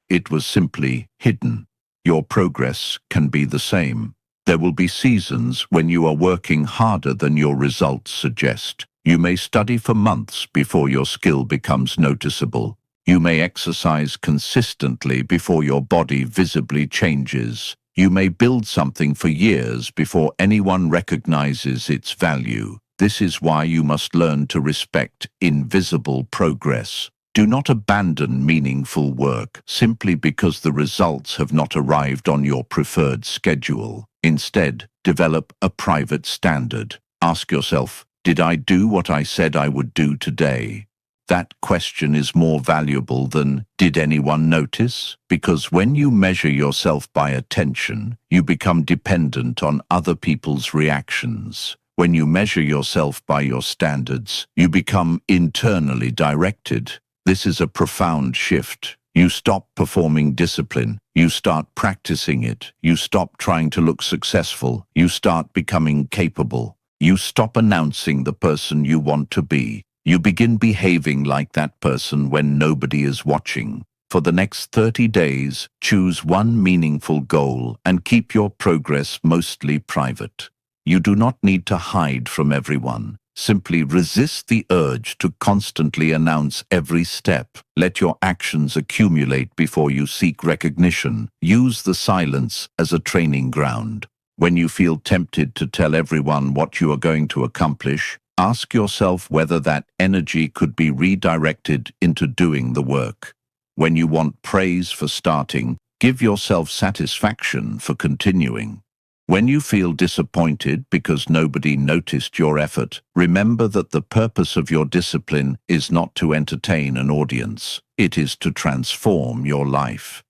It was simply hidden. Your progress can be the same. There will be seasons when you are working harder than your results suggest. You may study for months before your skill becomes noticeable. You may exercise consistently before your body visibly changes. You may build something for years before anyone recognizes its value. This is why you must learn to respect invisible progress. Do not abandon meaningful work simply because the results have not arrived on your preferred schedule. Instead, develop a private standard. Ask yourself, did I do what I said I would do today? That question is more valuable than, did anyone notice? Because when you measure yourself by attention, you become dependent on other people's reactions. When you measure yourself by your standards, you become internally directed. This is a profound shift. You stop performing discipline. You start practicing it. You stop trying to look successful. You start becoming capable. You stop announcing the person you want to be. You begin behaving like that person when nobody is watching. For the next 30 days, choose one meaningful goal and keep your progress mostly private. You do not need to hide from everyone. Simply resist the urge to constantly announce every step. Let your actions accumulate before you seek recognition. Use the silence as a training ground. When you feel tempted to tell everyone what you are going to accomplish, ask yourself whether that energy could be redirected into doing the work. When you want praise for starting, give yourself satisfaction for continuing. When you feel disappointed because nobody noticed your effort, remember that the purpose of your discipline is not to entertain an audience. It is to transform your life.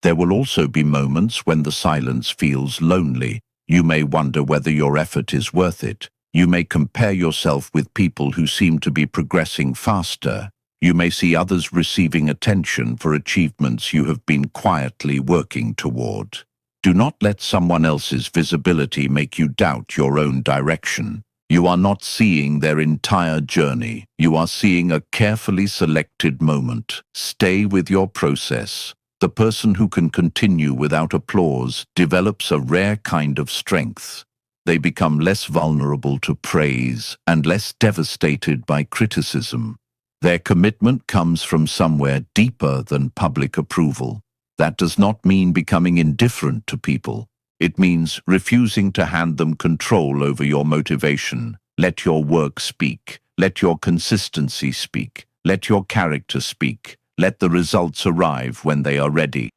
There will also be moments when the silence feels lonely. You may wonder whether your effort is worth it. You may compare yourself with people who seem to be progressing faster. You may see others receiving attention for achievements you have been quietly working toward. Do not let someone else's visibility make you doubt your own direction. You are not seeing their entire journey. You are seeing a carefully selected moment. Stay with your process. The person who can continue without applause develops a rare kind of strength. They become less vulnerable to praise and less devastated by criticism. Their commitment comes from somewhere deeper than public approval. That does not mean becoming indifferent to people. It means refusing to hand them control over your motivation. Let your work speak. Let your consistency speak. Let your character speak. Let the results arrive when they are ready.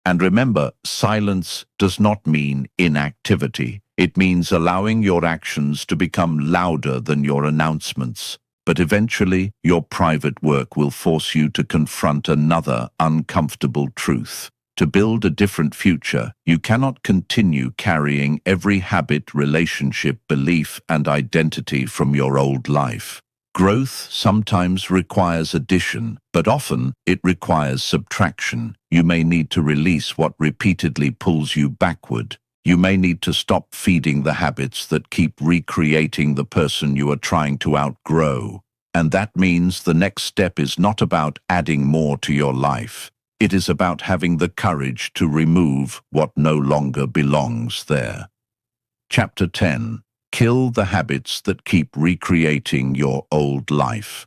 And remember, silence does not mean inactivity. It means allowing your actions to become louder than your announcements. But eventually, your private work will force you to confront another uncomfortable truth. To build a different future, you cannot continue carrying every habit, relationship, belief, and identity from your old life. Growth sometimes requires addition, but often it requires subtraction. You may need to release what repeatedly pulls you backward. You may need to stop feeding the habits that keep recreating the person you are trying to outgrow. And that means the next step is not about adding more to your life. It is about having the courage to remove what no longer belongs there. Chapter 10. Kill the habits that keep recreating your old life.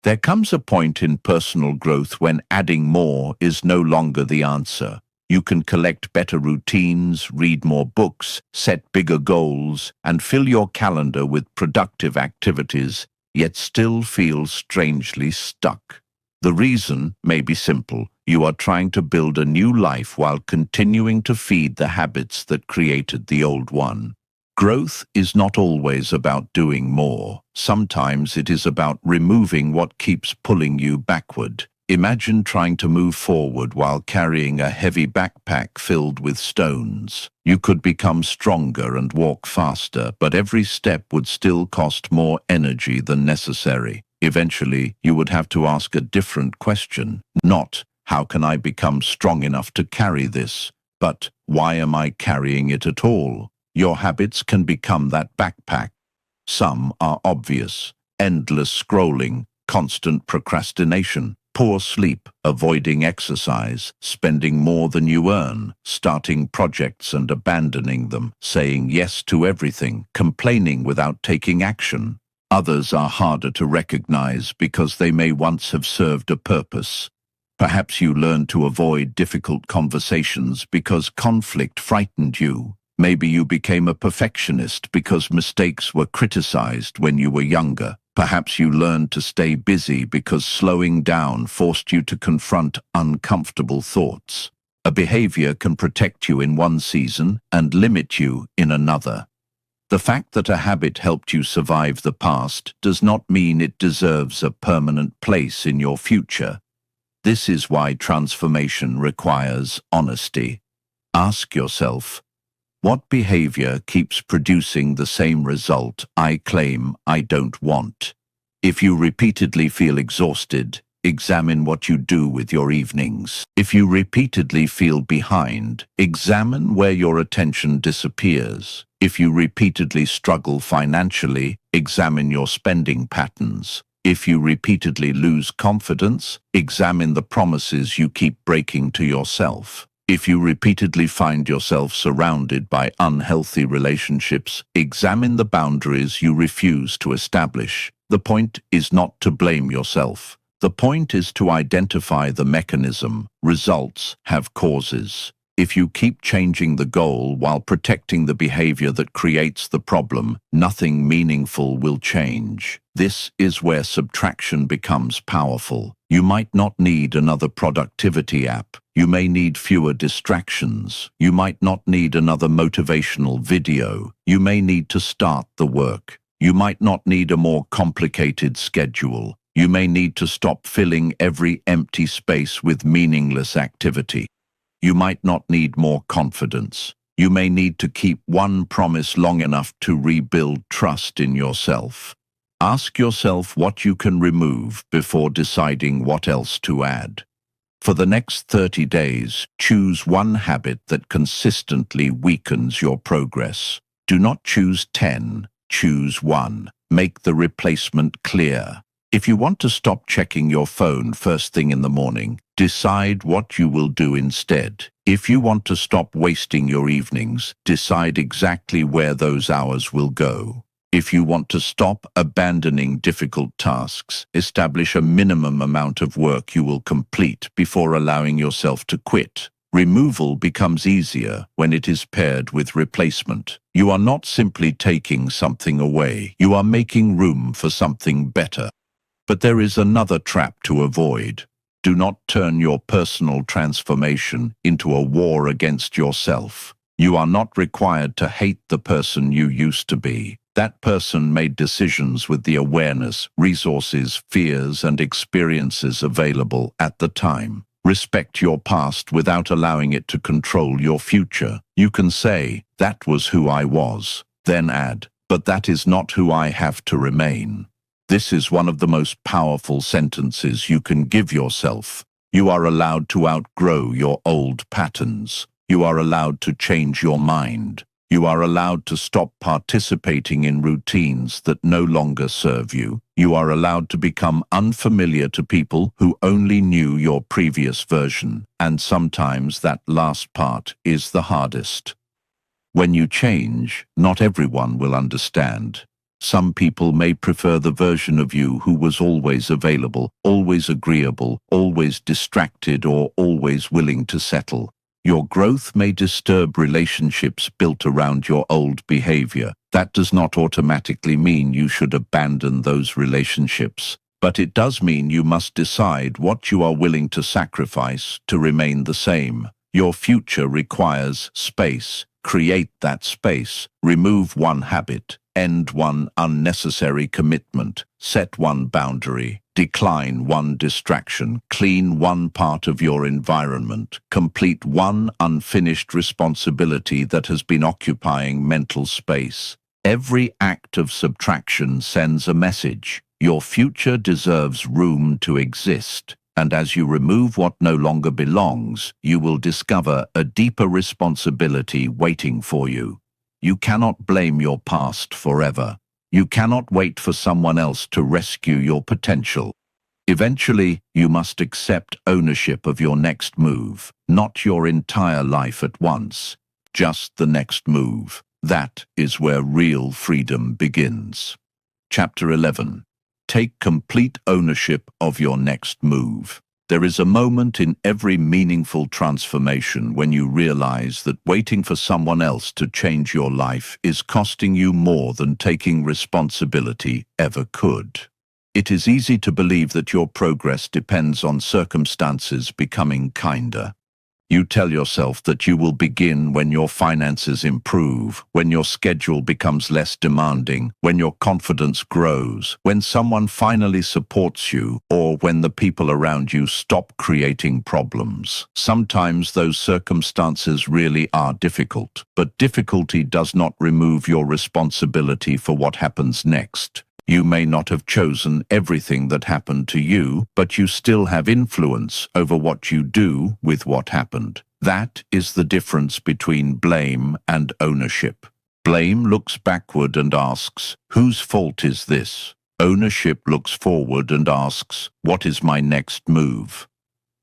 There comes a point in personal growth when adding more is no longer the answer. You can collect better routines, read more books, set bigger goals, and fill your calendar with productive activities, yet still feel strangely stuck. The reason may be simple. You are trying to build a new life while continuing to feed the habits that created the old one. Growth is not always about doing more. Sometimes it is about removing what keeps pulling you backward. Imagine trying to move forward while carrying a heavy backpack filled with stones. You could become stronger and walk faster, but every step would still cost more energy than necessary. Eventually, you would have to ask a different question. Not, how can I become strong enough to carry this? But, why am I carrying it at all? Your habits can become that backpack. Some are obvious: endless scrolling, constant procrastination, poor sleep, avoiding exercise, spending more than you earn, starting projects and abandoning them, saying yes to everything, complaining without taking action. Others are harder to recognize because they may once have served a purpose. Perhaps you learned to avoid difficult conversations because conflict frightened you. Maybe you became a perfectionist because mistakes were criticized when you were younger. Perhaps you learned to stay busy because slowing down forced you to confront uncomfortable thoughts. A behavior can protect you in one season and limit you in another. The fact that a habit helped you survive the past does not mean it deserves a permanent place in your future. This is why transformation requires honesty. Ask yourself, what behavior keeps producing the same result I claim I don't want? If you repeatedly feel exhausted, examine what you do with your evenings. If you repeatedly feel behind, examine where your attention disappears. If you repeatedly struggle financially, examine your spending patterns. If you repeatedly lose confidence, examine the promises you keep breaking to yourself. If you repeatedly find yourself surrounded by unhealthy relationships, examine the boundaries you refuse to establish. The point is not to blame yourself. The point is to identify the mechanism. Results have causes. If you keep changing the goal while protecting the behavior that creates the problem, nothing meaningful will change. This is where subtraction becomes powerful. You might not need another productivity app. You may need fewer distractions. You might not need another motivational video. You may need to start the work. You might not need a more complicated schedule. You may need to stop filling every empty space with meaningless activity. You might not need more confidence. You may need to keep one promise long enough to rebuild trust in yourself. Ask yourself what you can remove before deciding what else to add. For the next 30 days, choose one habit that consistently weakens your progress. Do not choose 10, choose one. Make the replacement clear. If you want to stop checking your phone first thing in the morning, decide what you will do instead. If you want to stop wasting your evenings, decide exactly where those hours will go. If you want to stop abandoning difficult tasks, establish a minimum amount of work you will complete before allowing yourself to quit. Removal becomes easier when it is paired with replacement. You are not simply taking something away, you are making room for something better. But there is another trap to avoid. Do not turn your personal transformation into a war against yourself. You are not required to hate the person you used to be. That person made decisions with the awareness, resources, fears, and experiences available at the time. Respect your past without allowing it to control your future. You can say, "That was who I was." Then add, "But that is not who I have to remain." This is one of the most powerful sentences you can give yourself. You are allowed to outgrow your old patterns. You are allowed to change your mind. You are allowed to stop participating in routines that no longer serve you. You are allowed to become unfamiliar to people who only knew your previous version. And sometimes that last part is the hardest. When you change, not everyone will understand. Some people may prefer the version of you who was always available, always agreeable, always distracted, or always willing to settle. Your growth may disturb relationships built around your old behavior. That does not automatically mean you should abandon those relationships. But it does mean you must decide what you are willing to sacrifice to remain the same. Your future requires space. Create that space. Remove one habit. End one unnecessary commitment. Set one boundary. Decline one distraction. Clean one part of your environment. Complete one unfinished responsibility that has been occupying mental space. Every act of subtraction sends a message. Your future deserves room to exist. And as you remove what no longer belongs, you will discover a deeper responsibility waiting for you. You cannot blame your past forever. You cannot wait for someone else to rescue your potential. Eventually, you must accept ownership of your next move, not your entire life at once, just the next move. That is where real freedom begins. Chapter 11. Take complete ownership of your next move. There is a moment in every meaningful transformation when you realize that waiting for someone else to change your life is costing you more than taking responsibility ever could. It is easy to believe that your progress depends on circumstances becoming kinder. You tell yourself that you will begin when your finances improve, when your schedule becomes less demanding, when your confidence grows, when someone finally supports you, or when the people around you stop creating problems. Sometimes those circumstances really are difficult, but difficulty does not remove your responsibility for what happens next. You may not have chosen everything that happened to you, but you still have influence over what you do with what happened. That is the difference between blame and ownership. Blame looks backward and asks, "Whose fault is this?" Ownership looks forward and asks, "What is my next move?"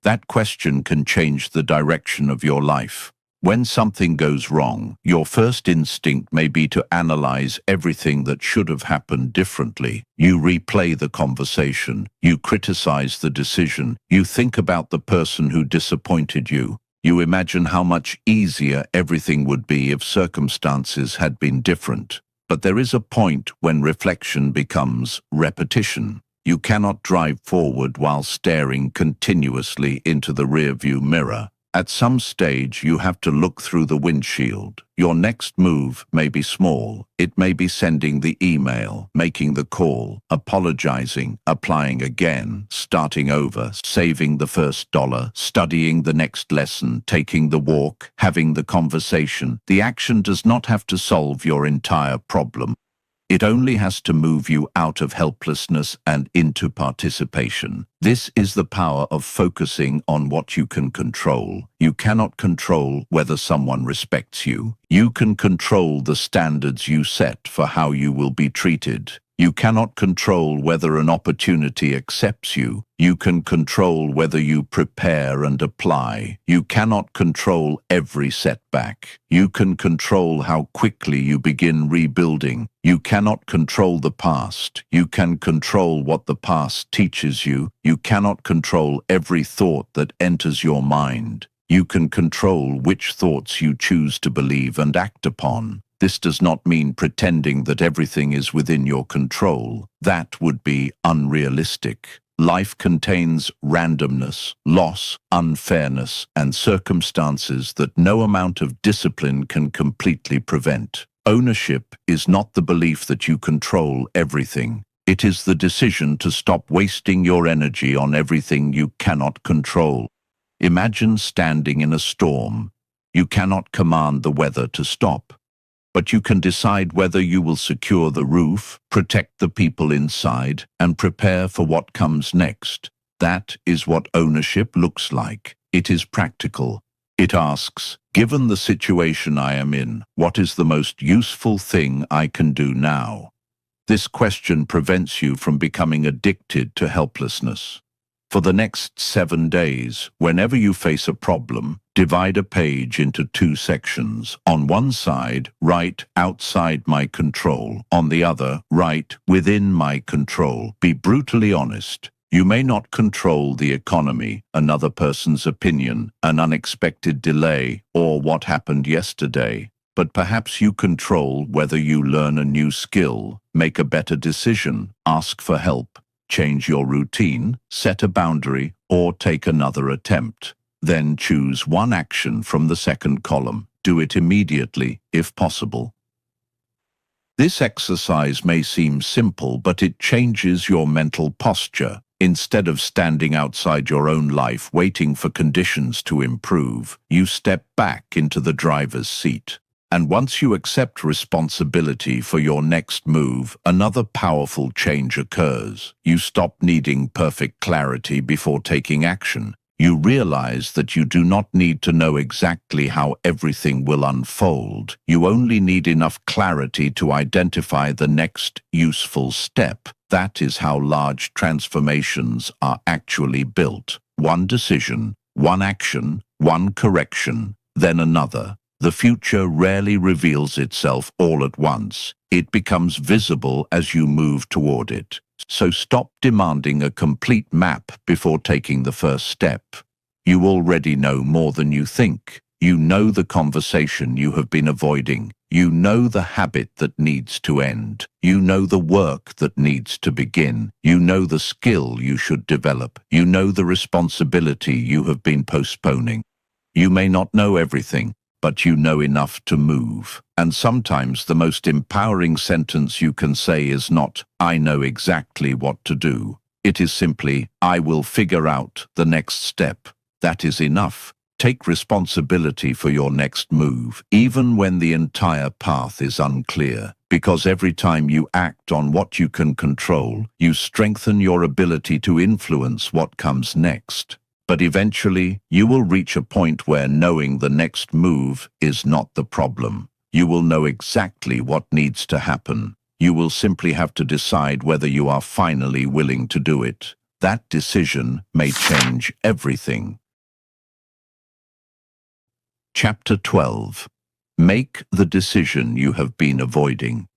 That question can change the direction of your life. When something goes wrong, your first instinct may be to analyze everything that should have happened differently. You replay the conversation, you criticize the decision, you think about the person who disappointed you. You imagine how much easier everything would be if circumstances had been different. But there is a point when reflection becomes repetition. You cannot drive forward while staring continuously into the rearview mirror. At some stage, you have to look through the windshield. Your next move may be small. It may be sending the email, making the call, apologizing, applying again, starting over, saving the first dollar, studying the next lesson, taking the walk, having the conversation. The action does not have to solve your entire problem. It only has to move you out of helplessness and into participation. This is the power of focusing on what you can control. You cannot control whether someone respects you. You can control the standards you set for how you will be treated. You cannot control whether an opportunity accepts you. You can control whether you prepare and apply. You cannot control every setback. You can control how quickly you begin rebuilding. You cannot control the past. You can control what the past teaches you. You cannot control every thought that enters your mind. You can control which thoughts you choose to believe and act upon. This does not mean pretending that everything is within your control. That would be unrealistic. Life contains randomness, loss, unfairness, and circumstances that no amount of discipline can completely prevent. Ownership is not the belief that you control everything. It is the decision to stop wasting your energy on everything you cannot control. Imagine standing in a storm. You cannot command the weather to stop. But you can decide whether you will secure the roof, protect the people inside, and prepare for what comes next. That is what ownership looks like. It is practical. It asks, given the situation I am in, what is the most useful thing I can do now? This question prevents you from becoming addicted to helplessness. For the next 7 days, whenever you face a problem, divide a page into 2 sections. On one side, write outside my control. On the other, write within my control. Be brutally honest. You may not control the economy, another person's opinion, an unexpected delay, or what happened yesterday. But perhaps you control whether you learn a new skill, make a better decision, ask for help. Change your routine, set a boundary, or take another attempt. Then choose one action from the second column. Do it immediately, if possible. This exercise may seem simple, but it changes your mental posture. Instead of standing outside your own life waiting for conditions to improve, you step back into the driver's seat. And once you accept responsibility for your next move, another powerful change occurs. You stop needing perfect clarity before taking action. You realize that you do not need to know exactly how everything will unfold. You only need enough clarity to identify the next useful step. That is how large transformations are actually built. One decision, one action, one correction, then another. The future rarely reveals itself all at once. It becomes visible as you move toward it. So stop demanding a complete map before taking the first step. You already know more than you think. You know the conversation you have been avoiding. You know the habit that needs to end. You know the work that needs to begin. You know the skill you should develop. You know the responsibility you have been postponing. You may not know everything, but you know enough to move. And sometimes the most empowering sentence you can say is not, "I know exactly what to do." It is simply, "I will figure out the next step." That is enough. Take responsibility for your next move, even when the entire path is unclear, because every time you act on what you can control, you strengthen your ability to influence what comes next. But eventually, you will reach a point where knowing the next move is not the problem. You will know exactly what needs to happen. You will simply have to decide whether you are finally willing to do it. That decision may change everything. Chapter 12. Make the decision you have been avoiding.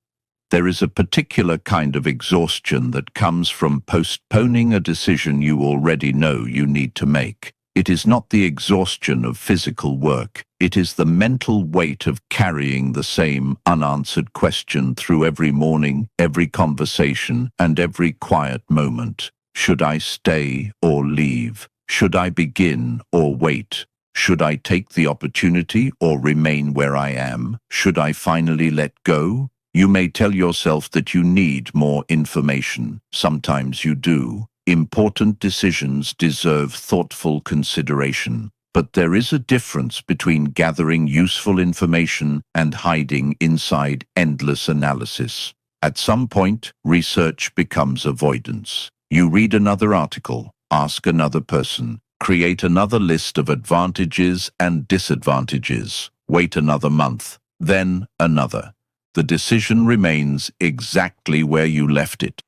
There is a particular kind of exhaustion that comes from postponing a decision you already know you need to make. It is not the exhaustion of physical work. It is the mental weight of carrying the same unanswered question through every morning, every conversation, and every quiet moment. Should I stay or leave? Should I begin or wait? Should I take the opportunity or remain where I am? Should I finally let go? You may tell yourself that you need more information. Sometimes you do. Important decisions deserve thoughtful consideration. But there is a difference between gathering useful information and hiding inside endless analysis. At some point, research becomes avoidance. You read another article, ask another person, create another list of advantages and disadvantages, wait another month, then another. The decision remains exactly where you left it.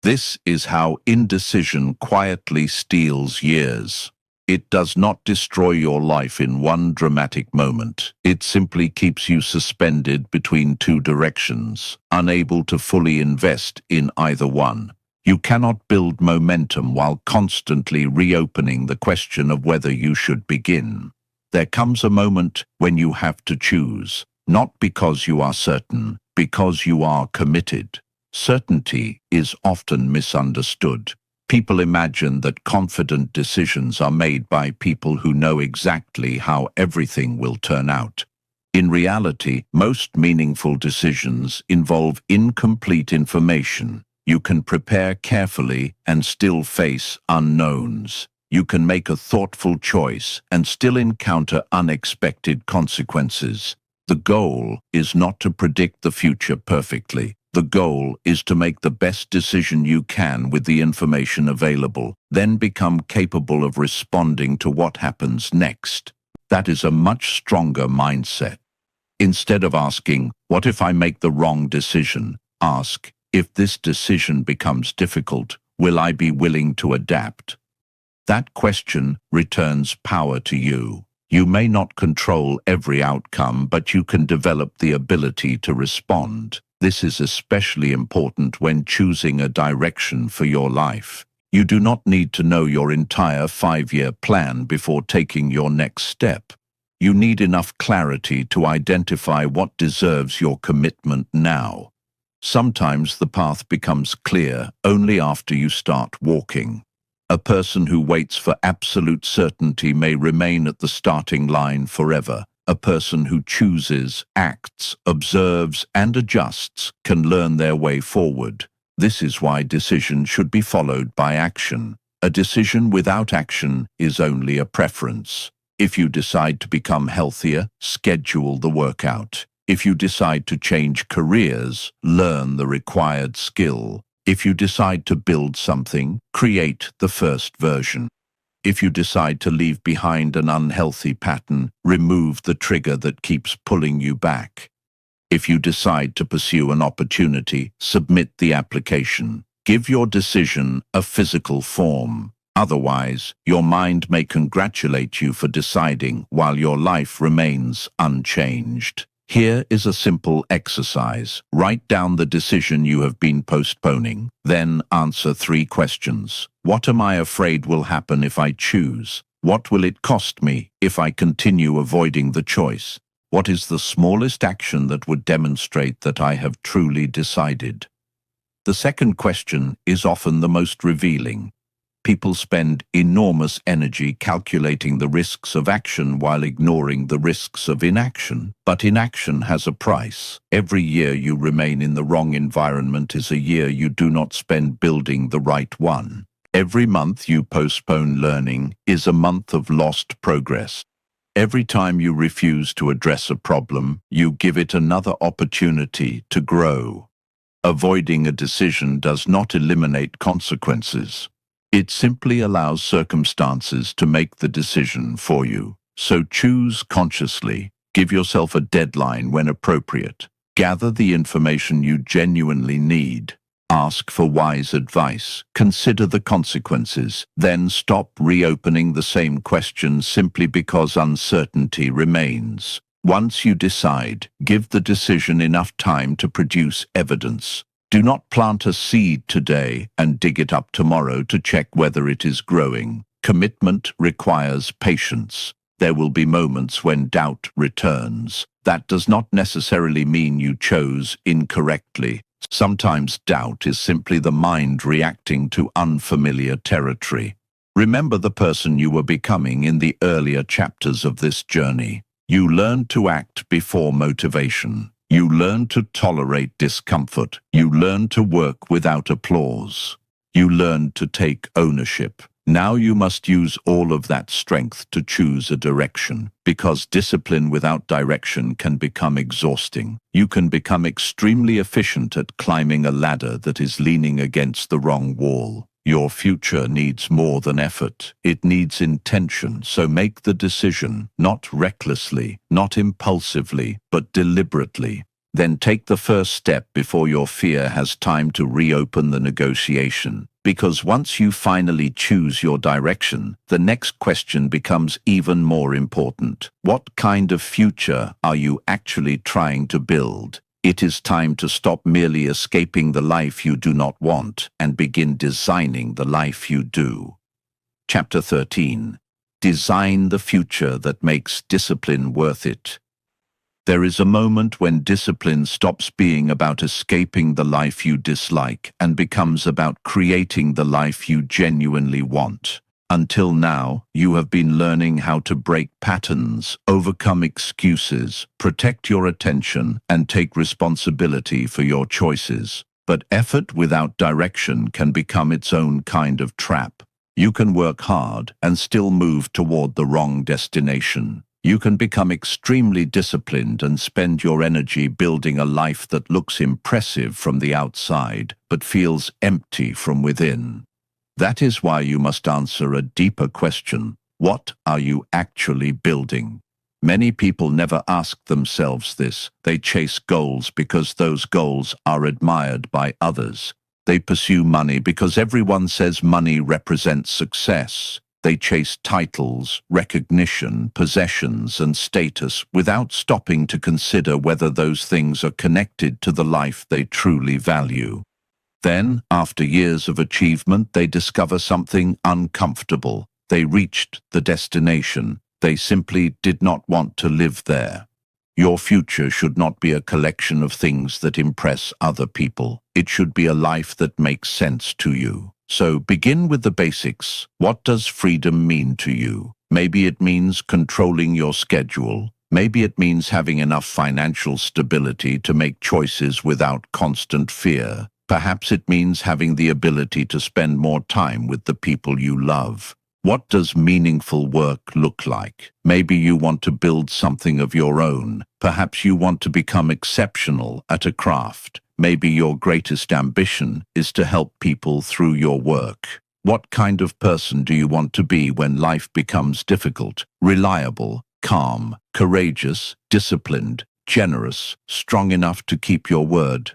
This is how indecision quietly steals years. It does not destroy your life in one dramatic moment. It simply keeps you suspended between two directions, unable to fully invest in either one. You cannot build momentum while constantly reopening the question of whether you should begin. There comes a moment when you have to choose. Not because you are certain, because you are committed. Certainty is often misunderstood. People imagine that confident decisions are made by people who know exactly how everything will turn out. In reality, most meaningful decisions involve incomplete information. You can prepare carefully and still face unknowns. You can make a thoughtful choice and still encounter unexpected consequences. The goal is not to predict the future perfectly. The goal is to make the best decision you can with the information available, then become capable of responding to what happens next. That is a much stronger mindset. Instead of asking, "What if I make the wrong decision?" ask, "If this decision becomes difficult, will I be willing to adapt?" That question returns power to you. You may not control every outcome, but you can develop the ability to respond. This is especially important when choosing a direction for your life. You do not need to know your entire 5-year plan before taking your next step. You need enough clarity to identify what deserves your commitment now. Sometimes the path becomes clear only after you start walking. A person who waits for absolute certainty may remain at the starting line forever. A person who chooses, acts, observes, and adjusts can learn their way forward. This is why decision should be followed by action. A decision without action is only a preference. If you decide to become healthier, schedule the workout. If you decide to change careers, learn the required skill. If you decide to build something, create the first version. If you decide to leave behind an unhealthy pattern, remove the trigger that keeps pulling you back. If you decide to pursue an opportunity, submit the application. Give your decision a physical form. Otherwise, your mind may congratulate you for deciding while your life remains unchanged. Here is a simple exercise. Write down the decision you have been postponing. Then answer 3 questions. What am I afraid will happen if I choose? What will it cost me if I continue avoiding the choice? What is the smallest action that would demonstrate that I have truly decided? The second question is often the most revealing. People spend enormous energy calculating the risks of action while ignoring the risks of inaction. But inaction has a price. Every year you remain in the wrong environment is a year you do not spend building the right one. Every month you postpone learning is a month of lost progress. Every time you refuse to address a problem, you give it another opportunity to grow. Avoiding a decision does not eliminate consequences. It simply allows circumstances to make the decision for you. So choose consciously. Give yourself a deadline when appropriate. Gather the information you genuinely need. Ask for wise advice. Consider the consequences. Then stop reopening the same question simply because uncertainty remains. Once you decide, give the decision enough time to produce evidence. Do not plant a seed today and dig it up tomorrow to check whether it is growing. Commitment requires patience. There will be moments when doubt returns. That does not necessarily mean you chose incorrectly. Sometimes doubt is simply the mind reacting to unfamiliar territory. Remember the person you were becoming in the earlier chapters of this journey. You learned to act before motivation. You learn to tolerate discomfort. You learn to work without applause. You learn to take ownership. Now you must use all of that strength to choose a direction, because discipline without direction can become exhausting. You can become extremely efficient at climbing a ladder that is leaning against the wrong wall. Your future needs more than effort. It needs intention, so make the decision, not recklessly, not impulsively, but deliberately. Then take the first step before your fear has time to reopen the negotiation. Because once you finally choose your direction, the next question becomes even more important. What kind of future are you actually trying to build? It is time to stop merely escaping the life you do not want and begin designing the life you do. Chapter 13. Design the future that makes discipline worth it. There is a moment when discipline stops being about escaping the life you dislike and becomes about creating the life you genuinely want. Until now, you have been learning how to break patterns, overcome excuses, protect your attention, and take responsibility for your choices. But effort without direction can become its own kind of trap. You can work hard and still move toward the wrong destination. You can become extremely disciplined and spend your energy building a life that looks impressive from the outside, but feels empty from within. That is why you must answer a deeper question. What are you actually building? Many people never ask themselves this. They chase goals because those goals are admired by others. They pursue money because everyone says money represents success. They chase titles, recognition, possessions, and status without stopping to consider whether those things are connected to the life they truly value. Then, after years of achievement, they discover something uncomfortable. They reached the destination. They simply did not want to live there. Your future should not be a collection of things that impress other people. It should be a life that makes sense to you. So begin with the basics. What does freedom mean to you? Maybe it means controlling your schedule. Maybe it means having enough financial stability to make choices without constant fear. Perhaps it means having the ability to spend more time with the people you love. What does meaningful work look like? Maybe you want to build something of your own. Perhaps you want to become exceptional at a craft. Maybe your greatest ambition is to help people through your work. What kind of person do you want to be when life becomes difficult? Reliable, calm, courageous, disciplined, generous, strong enough to keep your word.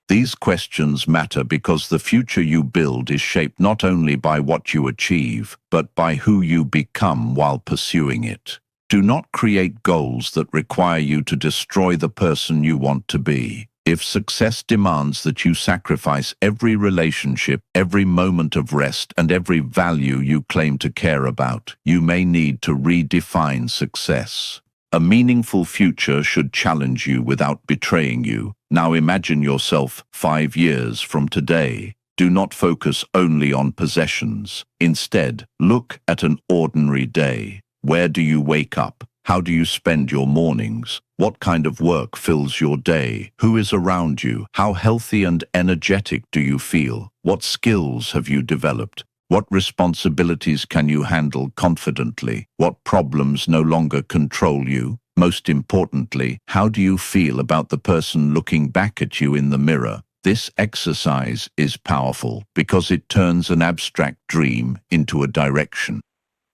These questions matter because the future you build is shaped not only by what you achieve, but by who you become while pursuing it. Do not create goals that require you to destroy the person you want to be. If success demands that you sacrifice every relationship, every moment of rest, and every value you claim to care about, you may need to redefine success. A meaningful future should challenge you without betraying you. Now imagine yourself 5 years from today. Do not focus only on possessions. Instead, look at an ordinary day. Where do you wake up? How do you spend your mornings? What kind of work fills your day? Who is around you? How healthy and energetic do you feel? What skills have you developed? What responsibilities can you handle confidently? What problems no longer control you? Most importantly, how do you feel about the person looking back at you in the mirror? This exercise is powerful because it turns an abstract dream into a direction.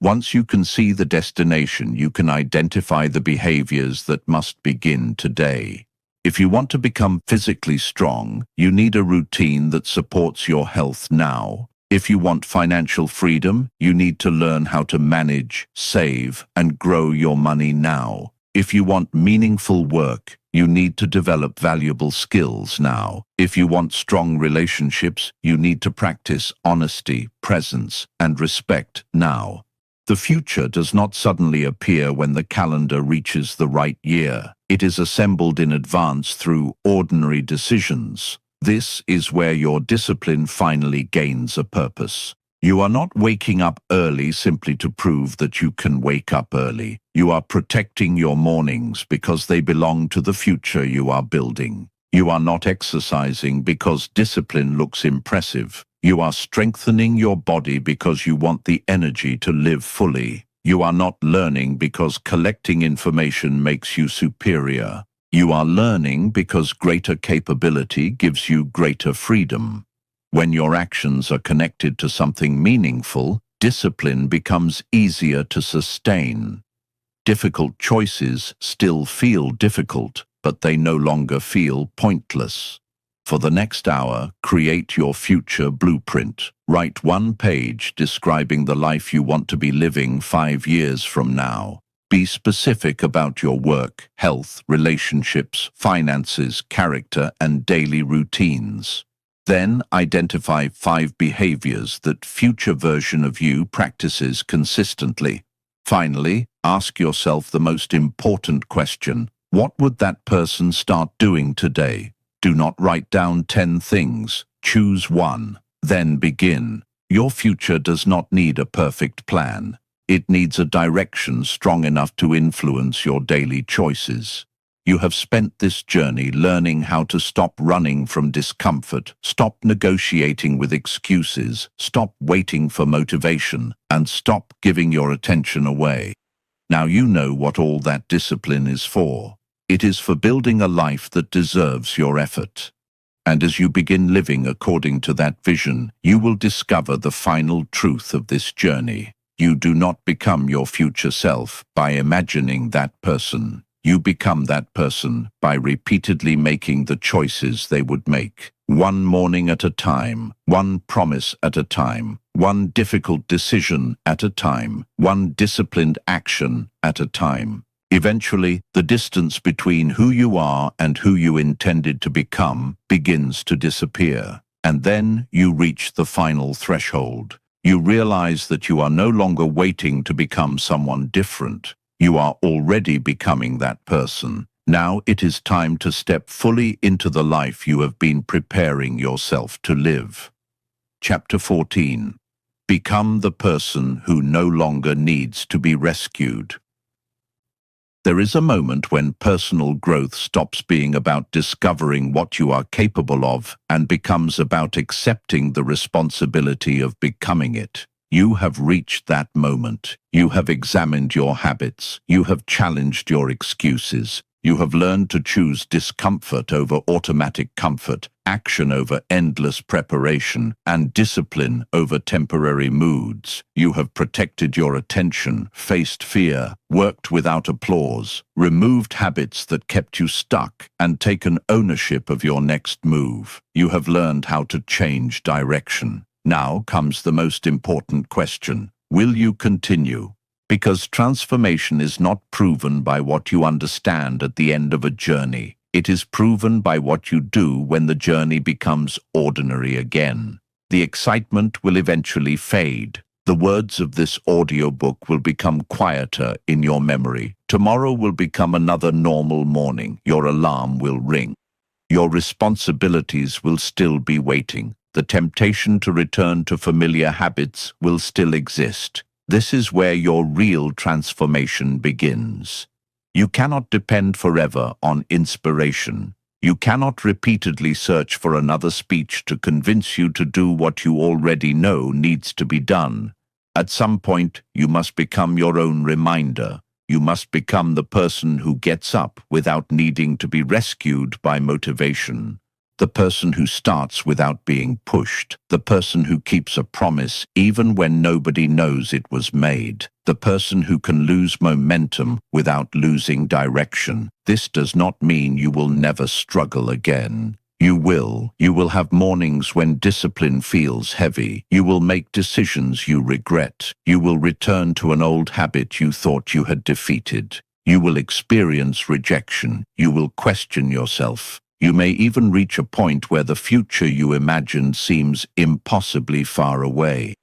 Once you can see the destination, you can identify the behaviors that must begin today. If you want to become physically strong, you need a routine that supports your health now. If you want financial freedom, you need to learn how to manage, save, and grow your money now. If you want meaningful work, you need to develop valuable skills now. If you want strong relationships, you need to practice honesty, presence, and respect now. The future does not suddenly appear when the calendar reaches the right year. It is assembled in advance through ordinary decisions. This is where your discipline finally gains a purpose. You are not waking up early simply to prove that you can wake up early. You are protecting your mornings because they belong to the future you are building. You are not exercising because discipline looks impressive. You are strengthening your body because you want the energy to live fully. You are not learning because collecting information makes you superior. You are learning because greater capability gives you greater freedom. When your actions are connected to something meaningful, discipline becomes easier to sustain. Difficult choices still feel difficult, but they no longer feel pointless. For the next hour, create your future blueprint. Write one page describing the life you want to be living 5 years from now. Be specific about your work, health, relationships, finances, character, and daily routines. Then identify 5 behaviors that future version of you practices consistently. Finally, ask yourself the most important question. What would that person start doing today? Do not write down 10 things. Choose one. Then begin. Your future does not need a perfect plan. It needs a direction strong enough to influence your daily choices. You have spent this journey learning how to stop running from discomfort, stop negotiating with excuses, stop waiting for motivation, and stop giving your attention away. Now you know what all that discipline is for. It is for building a life that deserves your effort. And as you begin living according to that vision, you will discover the final truth of this journey. You do not become your future self by imagining that person. You become that person by repeatedly making the choices they would make. One morning at a time, one promise at a time, one difficult decision at a time, one disciplined action at a time. Eventually, the distance between who you are and who you intended to become begins to disappear. And then you reach the final threshold. You realize that you are no longer waiting to become someone different. You are already becoming that person. Now it is time to step fully into the life you have been preparing yourself to live. Chapter 14. Become the person who no longer needs to be rescued. There is a moment when personal growth stops being about discovering what you are capable of and becomes about accepting the responsibility of becoming it. You have reached that moment. You have examined your habits. You have challenged your excuses. You have learned to choose discomfort over automatic comfort, action over endless preparation, and discipline over temporary moods. You have protected your attention, faced fear, worked without applause, removed habits that kept you stuck, and taken ownership of your next move. You have learned how to change direction. Now comes the most important question. Will you continue? Because transformation is not proven by what you understand at the end of a journey. It is proven by what you do when the journey becomes ordinary again. The excitement will eventually fade. The words of this audiobook will become quieter in your memory. Tomorrow will become another normal morning. Your alarm will ring. Your responsibilities will still be waiting. The temptation to return to familiar habits will still exist. This is where your real transformation begins. You cannot depend forever on inspiration. You cannot repeatedly search for another speech to convince you to do what you already know needs to be done. At some point, you must become your own reminder. You must become the person who gets up without needing to be rescued by motivation. The person who starts without being pushed. The person who keeps a promise even when nobody knows it was made. The person who can lose momentum without losing direction. This does not mean you will never struggle again. You will. You will have mornings when discipline feels heavy. You will make decisions you regret. You will return to an old habit you thought you had defeated. You will experience rejection. You will question yourself. You may even reach a point where the future you imagined seems impossibly far away.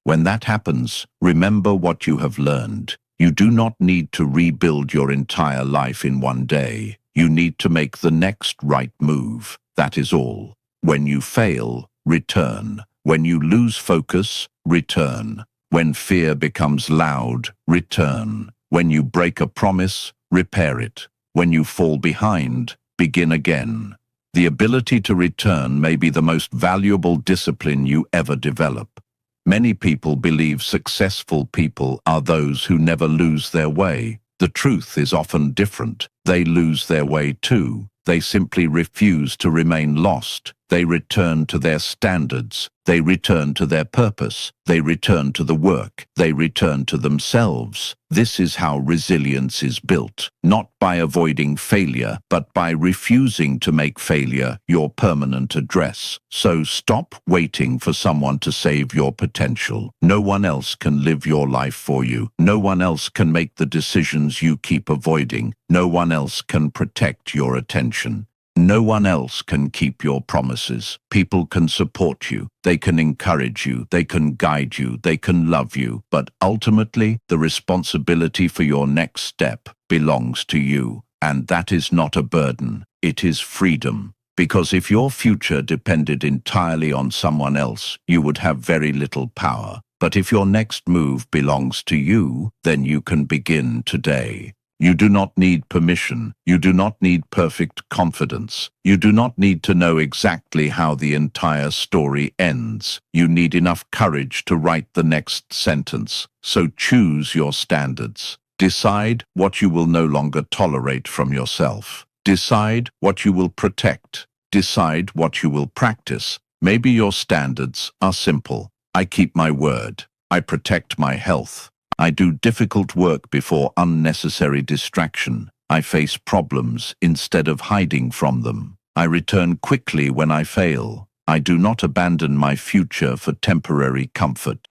When that happens, remember what you have learned. You do not need to rebuild your entire life in one day. You need to make the next right move. That is all. When you fail, return. When you lose focus, return. When fear becomes loud, return. When you break a promise, repair it. When you fall behind, begin again. The ability to return may be the most valuable discipline you ever develop. Many people believe successful people are those who never lose their way. The truth is often different. They lose their way too. They simply refuse to remain lost. They return to their standards. They return to their purpose. They return to the work. They return to themselves. This is how resilience is built, not by avoiding failure, but by refusing to make failure your permanent address. So stop waiting for someone to save your potential. No one else can live your life for you. No one else can make the decisions you keep avoiding. No one else can protect your attention. No one else can keep your promises. People can support you, they can encourage you, they can guide you, they can love you, but ultimately the responsibility for your next step belongs to you. And that is not a burden, it is freedom. Because if your future depended entirely on someone else, you would have very little power. But if your next move belongs to you, then you can begin today. You do not need permission. You do not need perfect confidence. You do not need to know exactly how the entire story ends. You need enough courage to write the next sentence. So choose your standards. Decide what you will no longer tolerate from yourself. Decide what you will protect. Decide what you will practice. Maybe your standards are simple. I keep my word. I protect my health. I do difficult work before unnecessary distraction. I face problems instead of hiding from them. I return quickly when I fail. I do not abandon my future for temporary comfort.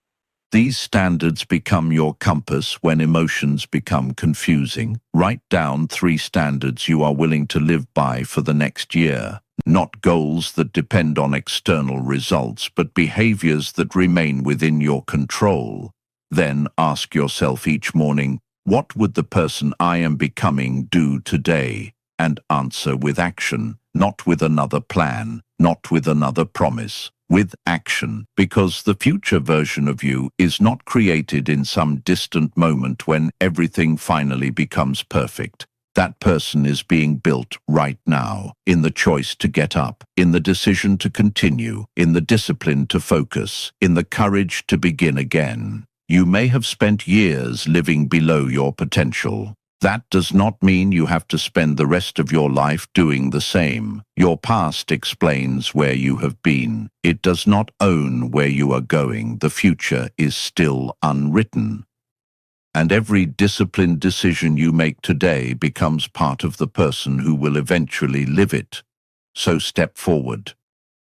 These standards become your compass when emotions become confusing. Write down 3 standards you are willing to live by for the next year. Not goals that depend on external results, but behaviors that remain within your control. Then ask yourself each morning, What would the person I am becoming do today? And answer with action, not with another plan, not with another promise, with action, because the future version of you is not created in some distant moment when everything finally becomes perfect. That person is being built right now, in the choice to get up, in the decision to continue, in the discipline to focus, in the courage to begin again. You may have spent years living below your potential. That does not mean you have to spend the rest of your life doing the same. Your past explains where you have been. It does not own where you are going. The future is still unwritten. And every disciplined decision you make today becomes part of the person who will eventually live it. So step forward.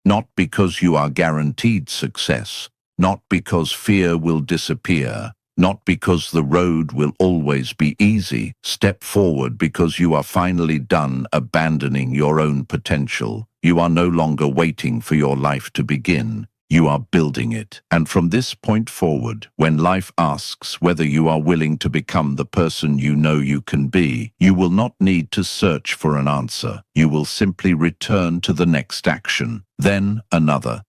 Not because you are guaranteed success, not because fear will disappear, not because the road will always be easy. Step forward because you are finally done abandoning your own potential. You are no longer waiting for your life to begin. You are building it. And from this point forward, when life asks whether you are willing to become the person you know you can be, you will not need to search for an answer. You will simply return to the next action, then another,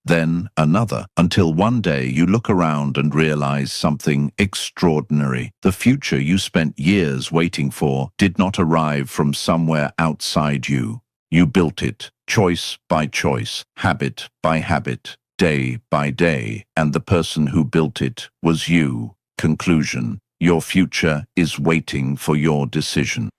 until one day you look around and realize something extraordinary. The future you spent years waiting for did not arrive from somewhere outside you. You built it, choice by choice, habit by habit, day by day, and the person who built it was you. Conclusion: your future is waiting for your decision.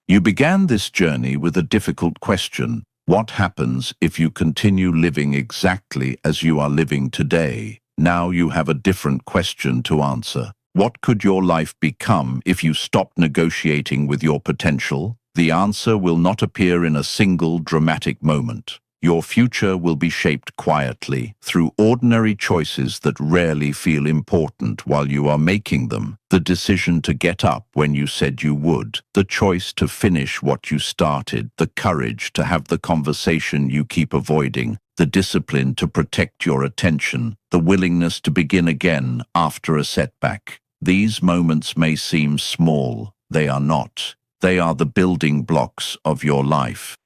You began this journey with a difficult question. What happens if you continue living exactly as you are living today? Now you have a different question to answer. What could your life become if you stopped negotiating with your potential? The answer will not appear in a single dramatic moment. Your future will be shaped quietly through ordinary choices that rarely feel important while you are making them. The decision to get up when you said you would, the choice to finish what you started, the courage to have the conversation you keep avoiding, the discipline to protect your attention, the willingness to begin again after a setback. These moments may seem small. They are not. They are the building blocks of your life.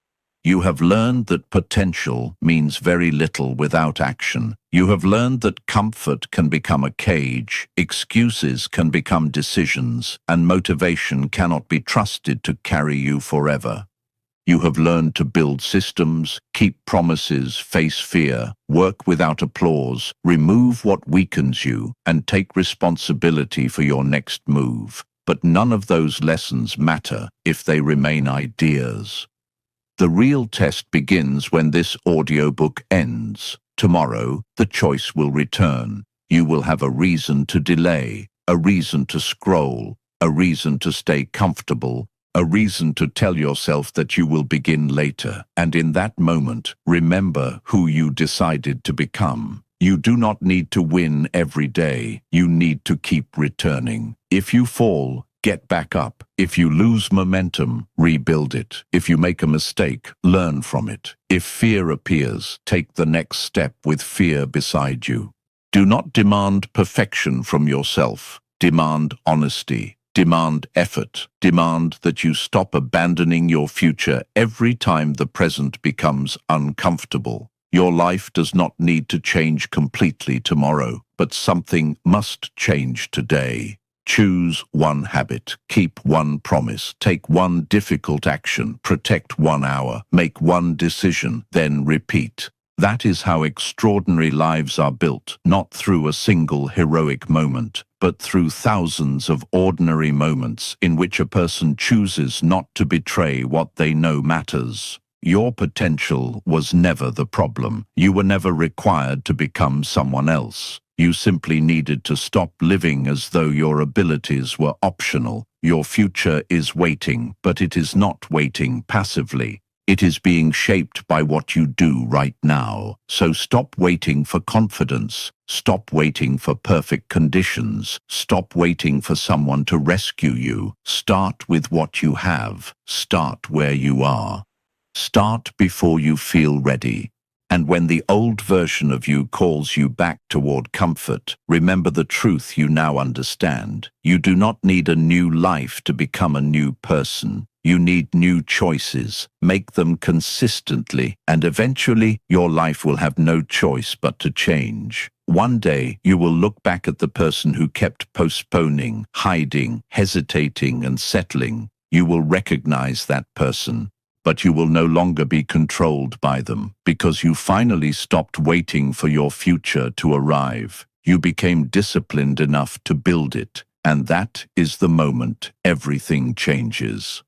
You have learned that potential means very little without action. You have learned that comfort can become a cage, excuses can become decisions, and motivation cannot be trusted to carry you forever. You have learned to build systems, keep promises, face fear, work without applause, remove what weakens you, and take responsibility for your next move. But none of those lessons matter if they remain ideas. The real test begins when this audiobook ends. Tomorrow, the choice will return. You will have a reason to delay, a reason to scroll, a reason to stay comfortable, a reason to tell yourself that you will begin later. And in that moment, remember who you decided to become. You do not need to win every day. You need to keep returning. If you fall, get back up. If you lose momentum, rebuild it. If you make a mistake, learn from it. If fear appears, take the next step with fear beside you. Do not demand perfection from yourself. Demand honesty. Demand effort. Demand that you stop abandoning your future every time the present becomes uncomfortable. Your life does not need to change completely tomorrow, but something must change today. Choose one habit, keep one promise, take one difficult action, protect 1 hour, make one decision, then repeat. That is how extraordinary lives are built, not through a single heroic moment, but through thousands of ordinary moments in which a person chooses not to betray what they know matters. Your potential was never the problem. You were never required to become someone else. You simply needed to stop living as though your abilities were optional. Your future is waiting, but it is not waiting passively. It is being shaped by what you do right now. So stop waiting for confidence. Stop waiting for perfect conditions. Stop waiting for someone to rescue you. Start with what you have. Start where you are. Start before you feel ready. And when the old version of you calls you back toward comfort, remember the truth you now understand. You do not need a new life to become a new person. You need new choices. Make them consistently, and eventually your life will have no choice but to change. One day you will look back at the person who kept postponing, hiding, hesitating, and settling. You will recognize that person, but you will no longer be controlled by them, because you finally stopped waiting for your future to arrive. You became disciplined enough to build it, and that is the moment everything changes.